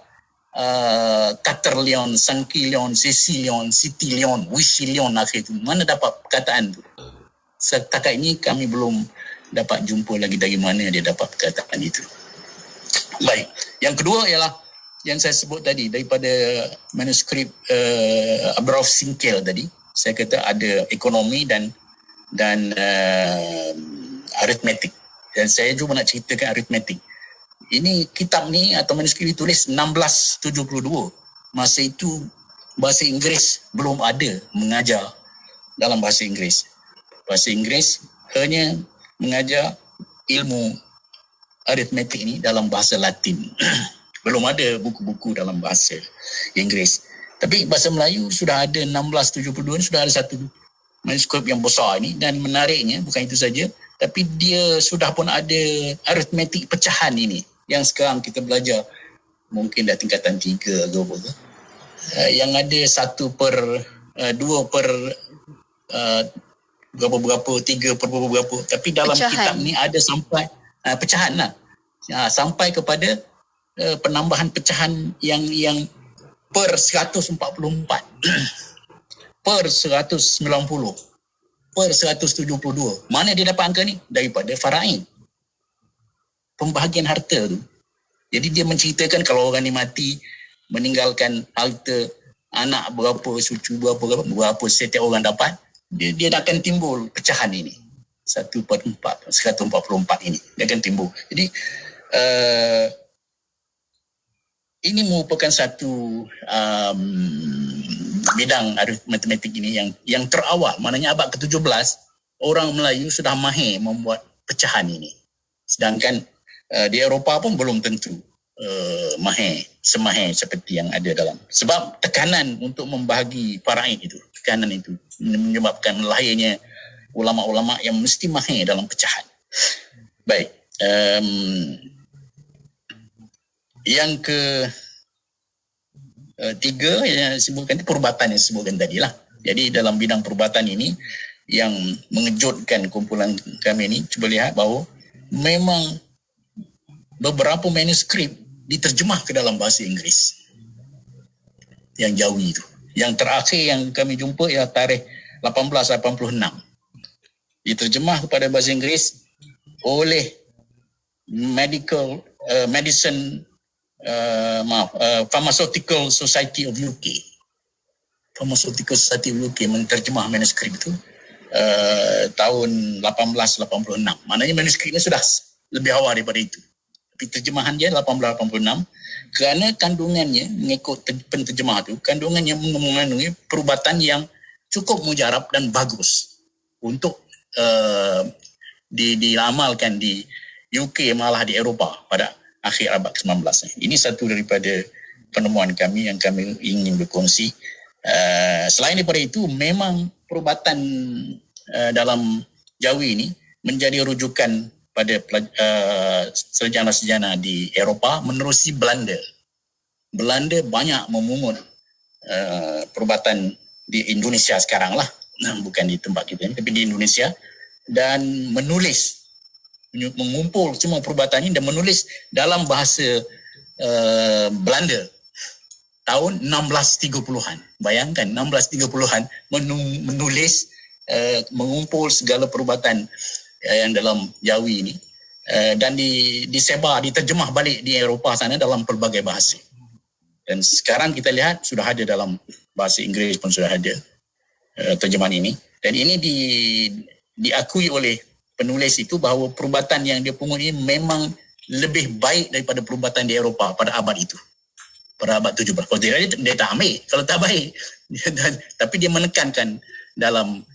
S13: Katerlion, Sangkilion, Sesilion, Sitilion, Wishilion akhir itu. Mana dapat perkataan tu? Setakat ini kami belum dapat jumpa lagi dari mana dia dapat perkataan itu. Baik. Yang kedua ialah yang saya sebut tadi daripada manuskrip Abrav Sinkel tadi. Saya kata ada ekonomi dan aritmetik. Dan saya juga nak ceritakan aritmetik. Ini kitab ni atau manuskrip ditulis 1672. Masa itu bahasa Inggeris belum ada mengajar dalam bahasa Inggeris. Bahasa Inggeris hanya mengajar ilmu aritmetik ni dalam bahasa Latin. Belum ada buku-buku dalam bahasa Inggeris. Tapi bahasa Melayu sudah ada 1672 sudah ada satu manuskrip yang besar ini, dan menariknya bukan itu saja, tapi dia sudah pun ada aritmetik pecahan ini yang sekarang kita belajar mungkin dah tingkatan 3 ke apa ke. Yang ada 1/2 per berapa-berapa, 3 per berapa, tapi dalam pecahan. Kitab ni ada sampai pecahan lah. Sampai kepada penambahan pecahan yang per 144 per 190 per 172. Mana dia dapat angka ni? Daripada Faraid. Pembahagian harta tu. Jadi dia menceritakan kalau orang ni mati, meninggalkan harta anak berapa, cucu berapa setiap orang dapat, dia akan timbul pecahan ini. 1/4, 144 ini. Dia akan timbul. Jadi ini merupakan satu bidang matematik ini yang terawal. Maknanya abad ke-17 orang Melayu sudah mahir membuat pecahan ini. Sedangkan di Eropah pun belum tentu semahir seperti yang ada dalam. Sebab tekanan untuk membahagi faraid itu, tekanan itu menyebabkan lahirnya ulama-ulama yang mesti mahir dalam pecahan. Baik. Yang tiga yang disebutkan itu perubatan yang disebutkan tadi lah. Jadi dalam bidang perubatan ini yang mengejutkan kumpulan kami ini, cuba lihat bahawa memang beberapa manuskrip diterjemah ke dalam bahasa Inggeris yang Jawi itu. Yang terakhir yang kami jumpa ialah tarikh 1886. Diterjemah kepada bahasa Inggeris oleh Pharmaceutical Society of UK. Pharmaceutical Society of UK menterjemah manuskrip itu tahun 1886. Maknanya manuskrip ini sudah lebih awal daripada itu. Tapi terjemahan dia 1886 kerana kandungannya, mengikut penterjemah itu, kandungannya mengandungi perubatan yang cukup mujarab dan bagus untuk diamalkan di UK malah di Eropah pada akhir abad ke-19. Ini satu daripada penemuan kami yang kami ingin berkongsi. Selain daripada itu, memang perubatan dalam Jawi ini menjadi rujukan pada sarjana-sarjana di Eropah menerusi Belanda. Belanda banyak memungut perubatan di Indonesia sekarang lah. Bukan di tempat kita ni, tapi di Indonesia. Dan mengumpul semua perubatan ini dan menulis dalam bahasa Belanda tahun 1630-an. Bayangkan 1630-an menulis mengumpul segala perubatan yang dalam Jawi ini dan disebar, diterjemah balik di Eropah sana dalam pelbagai bahasa. Dan sekarang kita lihat sudah ada dalam bahasa Inggeris pun sudah ada terjemahan ini. Dan ini diakui oleh penulis itu bahawa perubatan yang dia pungut ini memang lebih baik daripada perubatan di Eropah pada abad itu. Pada abad 17. Kalau dia tak ambil, kalau tak baik. Tapi dia menekankan dalam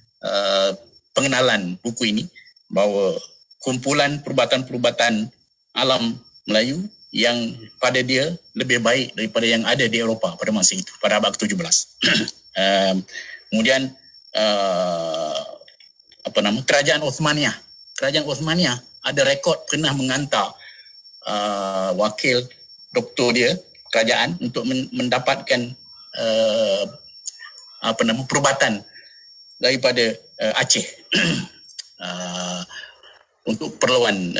S13: pengenalan buku ini bahawa kumpulan perubatan-perubatan alam Melayu yang pada dia lebih baik daripada yang ada di Eropah pada masa itu, pada abad ke-17. Kemudian Kerajaan Osmaniyah. Kerajaan Osmaniyah ada rekod pernah menghantar wakil doktor dia kerajaan untuk mendapatkan perubatan daripada Aceh untuk perluan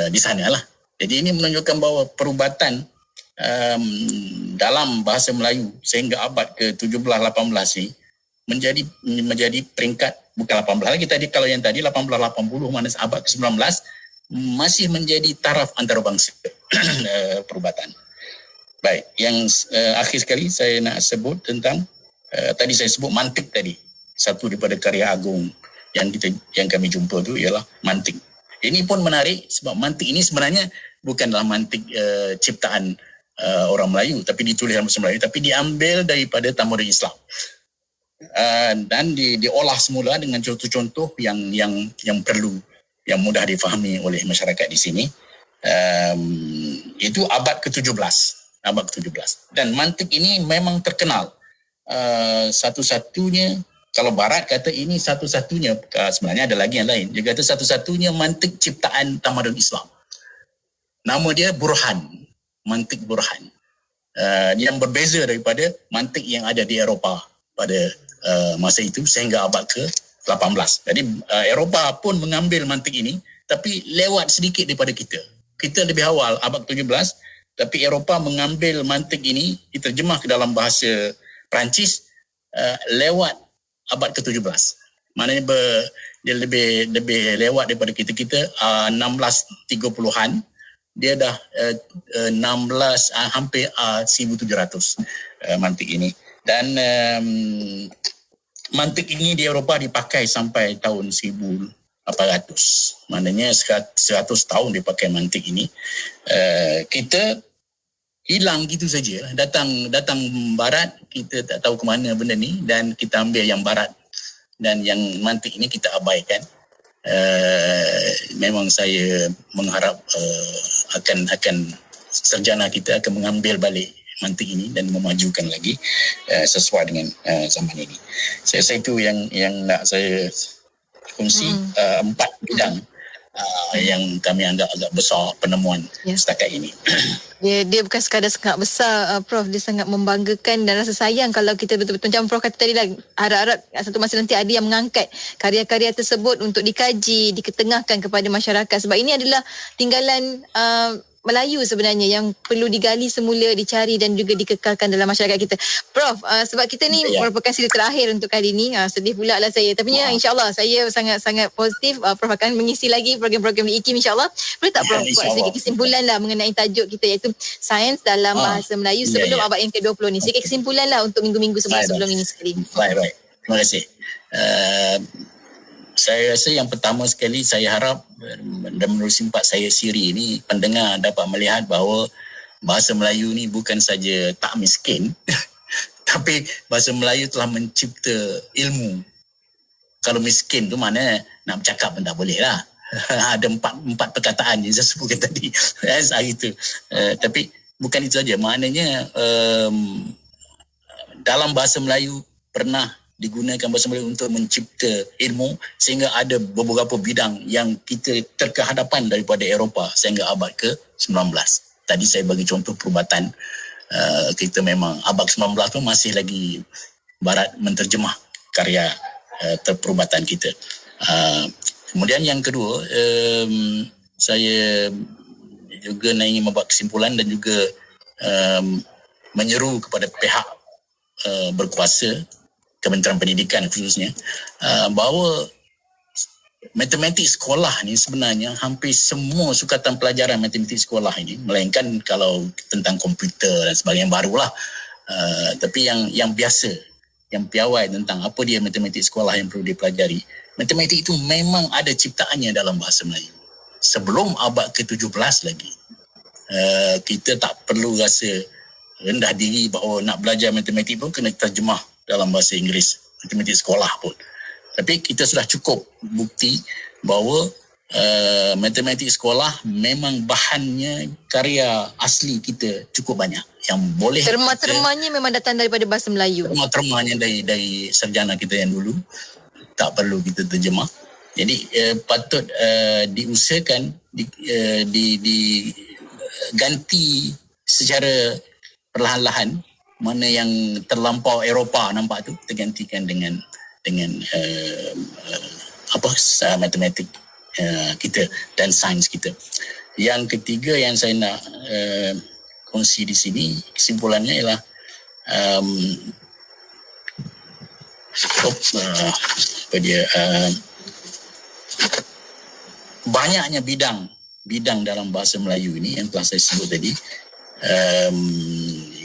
S13: di sana lah. Jadi ini menunjukkan bahawa perubatan dalam bahasa Melayu sehingga abad ke-17-18 ni menjadi peringkat bukan 18 lagi tadi, kalau yang tadi 1880 mana abad ke-19 masih menjadi taraf antarabangsa perubatan. Baik, yang akhir sekali saya nak sebut tentang tadi saya sebut mantik tadi. Satu daripada karya agung yang kami jumpa tu ialah mantik. Ini pun menarik sebab mantik ini sebenarnya bukanlah mantik ciptaan orang Melayu tapi ditulis dalam bahasa Melayu, tapi diambil daripada tamadun Islam. Dan diolah semula dengan contoh-contoh yang perlu, yang mudah difahami oleh masyarakat di sini. Itu abad ke-17. Dan mantik ini memang terkenal. Satu-satunya, kalau Barat kata ini satu-satunya, sebenarnya ada lagi yang lain. Dia kata satu-satunya mantik ciptaan tamadun Islam. Nama dia Burhan. Mantik Burhan. Yang berbeza daripada mantik yang ada di Eropah pada masa itu sehingga abad ke-18. Jadi Eropah pun mengambil mantik ini tapi lewat sedikit daripada kita. Kita lebih awal abad ke-17, tapi Eropah mengambil mantik ini diterjemah ke dalam bahasa Perancis lewat abad ke-17. Maknanya dia lebih lewat daripada kita. 1630-an dia dah 16 hampir 1700 mantik ini. Dan mantik ini di Eropah dipakai sampai tahun 1800. Maknanya 100 tahun dipakai mantik ini. Kita hilang gitu saja. Datang Barat, kita tak tahu ke mana benda ni dan kita ambil yang Barat. Dan yang mantik ini kita abaikan. Memang saya mengharap akan sarjana kita akan mengambil balik mantik ini dan memajukan lagi sesuai dengan zaman ini. Saya rasa itu yang nak saya kongsi. 4 bidang yang kami anggap agak besar penemuan setakat ini.
S7: Dia bukan sekadar sangat besar, Prof. Dia sangat membanggakan dan rasa sayang kalau kita betul-betul macam Prof kata tadi lah, harap-harap satu masa nanti ada yang mengangkat karya-karya tersebut untuk dikaji, diketengahkan kepada masyarakat. Sebab ini adalah tinggalan Melayu sebenarnya yang perlu digali semula, dicari dan juga dikekalkan dalam masyarakat kita. Prof, sebab kita ni merupakan siri terakhir untuk kali ini. Sedih pula lah saya. Tapi insyaAllah saya sangat-sangat positif. Prof akan mengisi lagi program-program di IKIM insyaAllah. Boleh tak Prof buat sedikit kesimpulan lah mengenai tajuk kita iaitu Sains dalam Bahasa Melayu sebelum abad yang ke-20 ni. Sedikit kesimpulan lah untuk minggu-minggu sebelum ini sekali.
S13: Baik. Terima kasih. Saya rasa yang pertama sekali saya harap dan menerusi 4 saya siri ini pendengar dapat melihat bahawa bahasa Melayu ni bukan saja tak miskin tapi bahasa Melayu telah mencipta ilmu. Kalau miskin tu mana nak bercakap pun tak boleh lah. Ada 4 perkataan yang saya sebutkan tadi hari itu. Tapi bukan itu saja. Maknanya dalam bahasa Melayu pernah digunakan bahasa Melayu untuk mencipta ilmu sehingga ada beberapa bidang yang kita terkehadapan daripada Eropah sehingga abad ke-19. Tadi saya bagi contoh perubatan. Kita memang abad ke-19 tu masih lagi Barat menterjemah karya perubatan kita. Kemudian yang kedua, saya juga ingin membuat kesimpulan dan juga menyeru kepada pihak berkuasa, Kementerian Pendidikan khususnya, bahawa matematik sekolah ni sebenarnya hampir semua sukatan pelajaran matematik sekolah ini, melainkan kalau tentang komputer dan sebagainya barulah, tapi yang biasa, yang piawai tentang apa dia matematik sekolah yang perlu dipelajari, matematik itu memang ada ciptaannya dalam bahasa Melayu. Sebelum abad ke-17 lagi, kita tak perlu rasa rendah diri bahawa nak belajar matematik pun kena terjemah dalam bahasa Inggeris, matematik sekolah pun. Tapi kita sudah cukup bukti bahawa matematik sekolah memang bahannya karya asli kita cukup banyak yang boleh
S7: terma-termanya memang datang daripada bahasa Melayu.
S13: Terma-termanya dari sarjana kita yang dulu, tak perlu kita terjemah. Jadi patut diusahakan diganti secara perlahan-lahan. Mana yang terlampau Eropah nampak tu tergantikan dengan matematik kita dan sains kita. Yang ketiga yang saya nak kongsi di sini, kesimpulannya ialah banyaknya bidang dalam bahasa Melayu ini yang telah saya sebut tadi,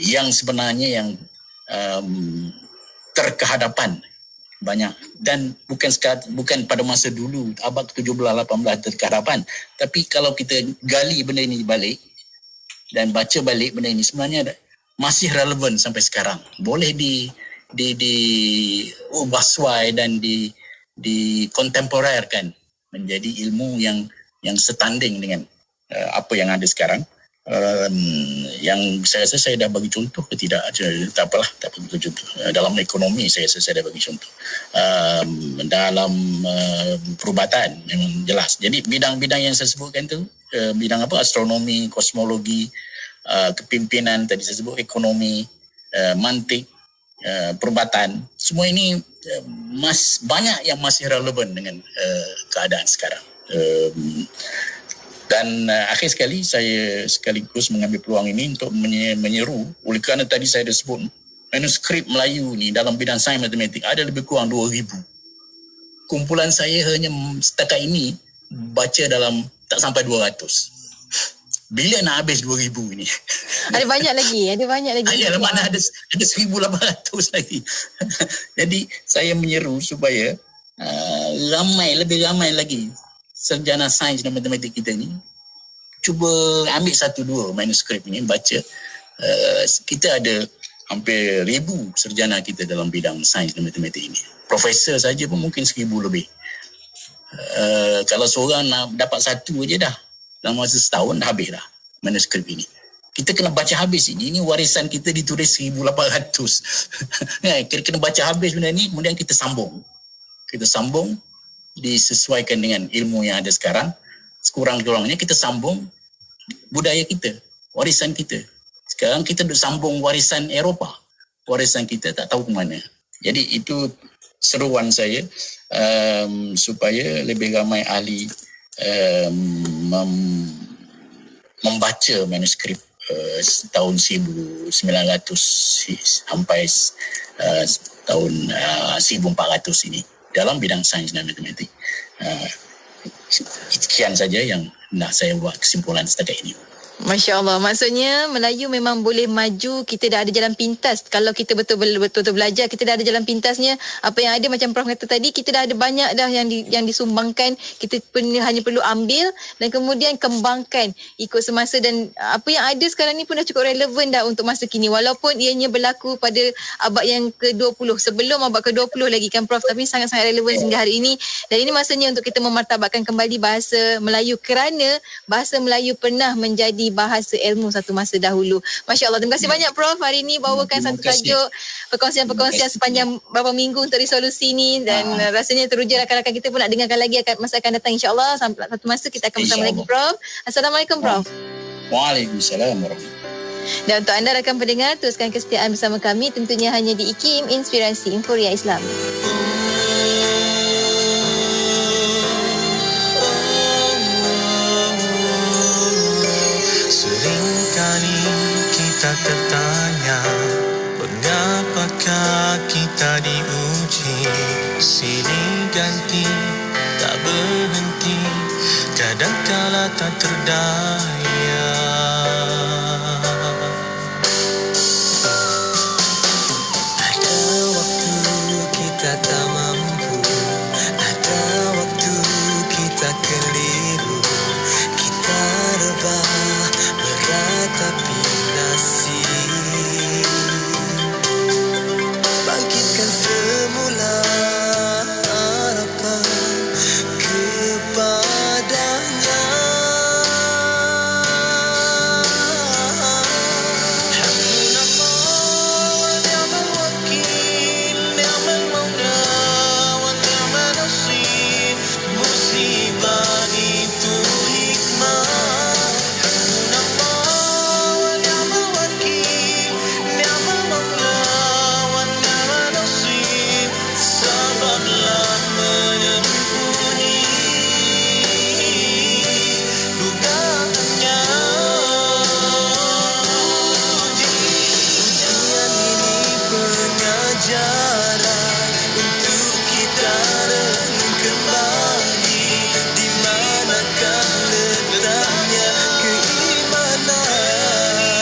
S13: yang sebenarnya yang terkehadapan banyak, dan bukan pada masa dulu abad 17-18 terkehadapan, tapi kalau kita gali benda ini balik dan baca balik benda ini, sebenarnya masih relevan sampai sekarang, boleh diubah suai dan di kontemporerkan menjadi ilmu yang setanding dengan apa yang ada sekarang. Yang saya rasa saya dah bagi contoh ke tidak, tak apalah, tak perlu contoh. Dalam ekonomi saya rasa saya dah bagi contoh. Dalam perubatan memang jelas. Jadi bidang-bidang yang saya sebutkan tu, bidang apa, astronomi, kosmologi, kepimpinan tadi saya sebut, ekonomi, mantik, perubatan, semua ini banyak yang masih relevan dengan keadaan sekarang. Dan akhir sekali saya sekaligus mengambil peluang ini untuk menyeru, oleh kerana tadi saya dah sebut manuskrip Melayu ni dalam bidang sains matematik ada lebih kurang 2,000. Kumpulan saya hanya setakat ini baca dalam tak sampai 200. Bila nak habis 2,000 ini?
S7: Ada banyak lagi.
S13: Ayalah, mana ada 1,800 lagi. Jadi saya menyeru supaya lebih ramai lagi sarjana sains dan matematik kita ni cuba ambil 1-2 manuskrip ini, baca. Kita ada hampir 1,000 sarjana kita dalam bidang sains dan matematik ini. Profesor saja pun mungkin 1,000 lebih. Kalau seorang nak dapat satu aja dah, dalam masa setahun dah habis dah manuskrip ini. Kita kena baca habis ini. Ini warisan kita ditulis 1,800. Kita kena baca habis benda ni, kemudian kita sambung. Disesuaikan dengan ilmu yang ada sekarang. Sekurang-kurangnya kita sambung budaya kita, warisan kita. Sekarang kita duk sambung warisan Eropah. Warisan kita tak tahu ke mana. Jadi itu seruan saya, supaya lebih ramai ahli membaca manuskrip tahun 1900 sampai tahun 1400 ini dalam bidang sains dan matematik. Sekian saja yang nak saya buat kesimpulan setakat ini.
S7: Masya Allah. Maksudnya Melayu memang boleh maju. Kita dah ada jalan pintas. Kalau kita betul-betul belajar, kita dah ada jalan pintasnya. Apa yang ada, macam Prof kata tadi, kita dah ada banyak dah yang disumbangkan. Kita hanya perlu ambil dan kemudian kembangkan ikut semasa. Dan apa yang ada sekarang ni pun dah cukup relevan dah untuk masa kini. Walaupun ianya berlaku pada abad yang ke-20. Sebelum abad ke-20 lagi kan Prof. Tapi sangat-sangat relevan sehingga hari ini. Dan ini masanya untuk kita memartabatkan kembali bahasa Melayu, kerana bahasa Melayu pernah menjadi bahasa ilmu satu masa dahulu. Masya Allah. Terima kasih banyak Prof hari ini bawakan satu tajuk perkongsian sepanjang beberapa minggu untuk resolusi ni, dan rasanya teruja rakan-rakan kita pun nak dengarkan lagi masa akan datang, insya-Allah. Sampai satu masa kita akan bersama lagi Prof. Assalamualaikum Prof.
S13: Waalaikumsalam warahmatullahi.
S7: Dan untuk anda rakan pendengar, teruskan kesetiaan bersama kami tentunya hanya di IKIM, Inspirasi Inforia Islam.
S8: Seringkali kita tertarik